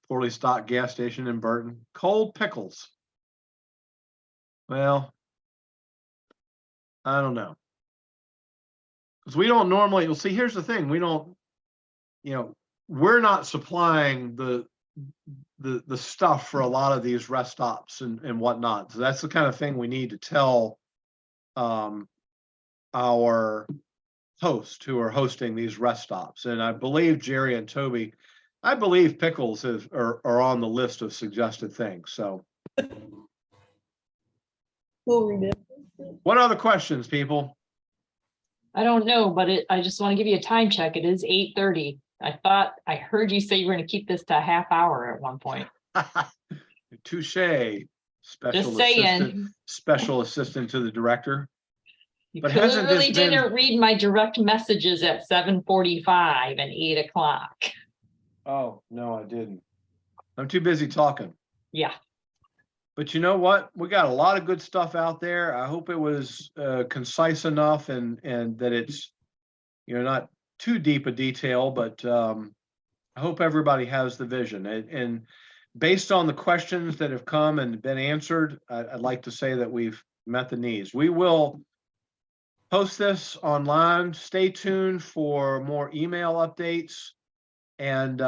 Poorly stocked gas station in Burton. Cold pickles. Well, I don't know. Because we don't normally, you'll see, here's the thing. We don't, you know, we're not supplying the stuff for a lot of these rest stops and whatnot. So that's the kind of thing we need to tell our hosts who are hosting these rest stops. And I believe Jerry and Toby, I believe pickles are on the list of suggested things. So We'll remember. what other questions, people? I don't know, but I just want to give you a time check. It is 8:30. I thought I heard you say you were going to keep this to a half hour at one point. Touche. Just saying. Special assistant to the director. You But hasn't this clearly been- didn't read my direct messages at 7:45 and 8 o'clock. Oh, no, I didn't. I'm too busy talking. Yeah. But you know what? We got a lot of good stuff out there. I hope it was concise enough and that it's, you know, not too deep a detail, but I hope everybody has the vision. And based on the questions that have come and been answered, I'd like to say that we've met the needs. We will post this online. Stay tuned for more email updates. And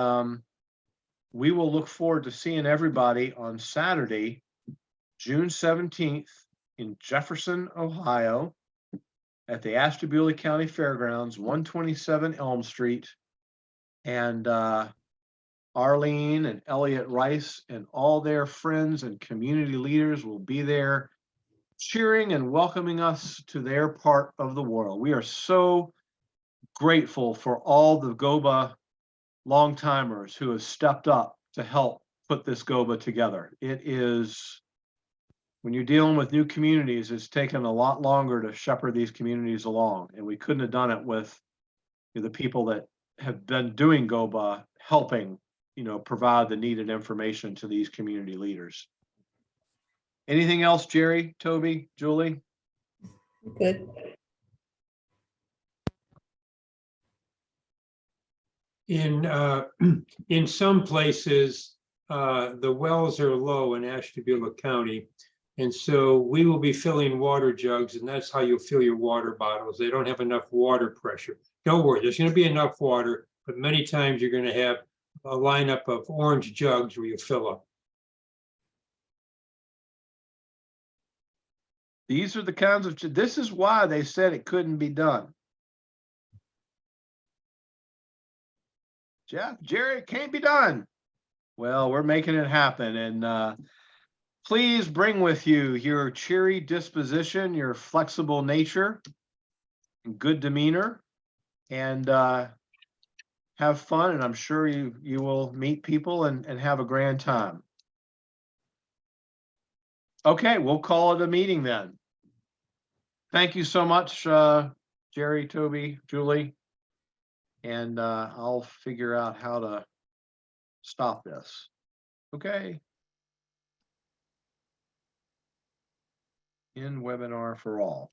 we will look forward to seeing everybody on Saturday, June 17th in Jefferson, Ohio, at the Ashtabula County Fairgrounds, 127 Elm Street. And Arlene and Elliot Rice and all their friends and community leaders will be there cheering and welcoming us to their part of the world. We are so grateful for all the GOBA long-timers who have stepped up to help put this GOBA together. It is, when you're dealing with new communities, it's taken a lot longer to shepherd these communities along, and we couldn't have done it with the people that have been doing GOBA, helping, provide the needed information to these community leaders. Anything else, Jerry, Toby, Julie? Good. In some places, the wells are low in Ashtabula County. And so we will be filling water jugs, and that's how you'll fill your water bottles. They don't have enough water pressure. Don't worry, there's going to be enough water, but many times you're going to have a lineup of orange jugs where you fill up. These are the kinds of, this is why they said it couldn't be done. Jeff, Jerry, it can't be done. Well, we're making it happen. And please bring with you your cheery disposition, your flexible nature, and good demeanor, and have fun. And I'm sure you will meet people and have a grand time. Okay, we'll call it a meeting then. Thank you so much, Jerry, Toby, Julie. And I'll figure out how to stop this. Okay. In webinar for all.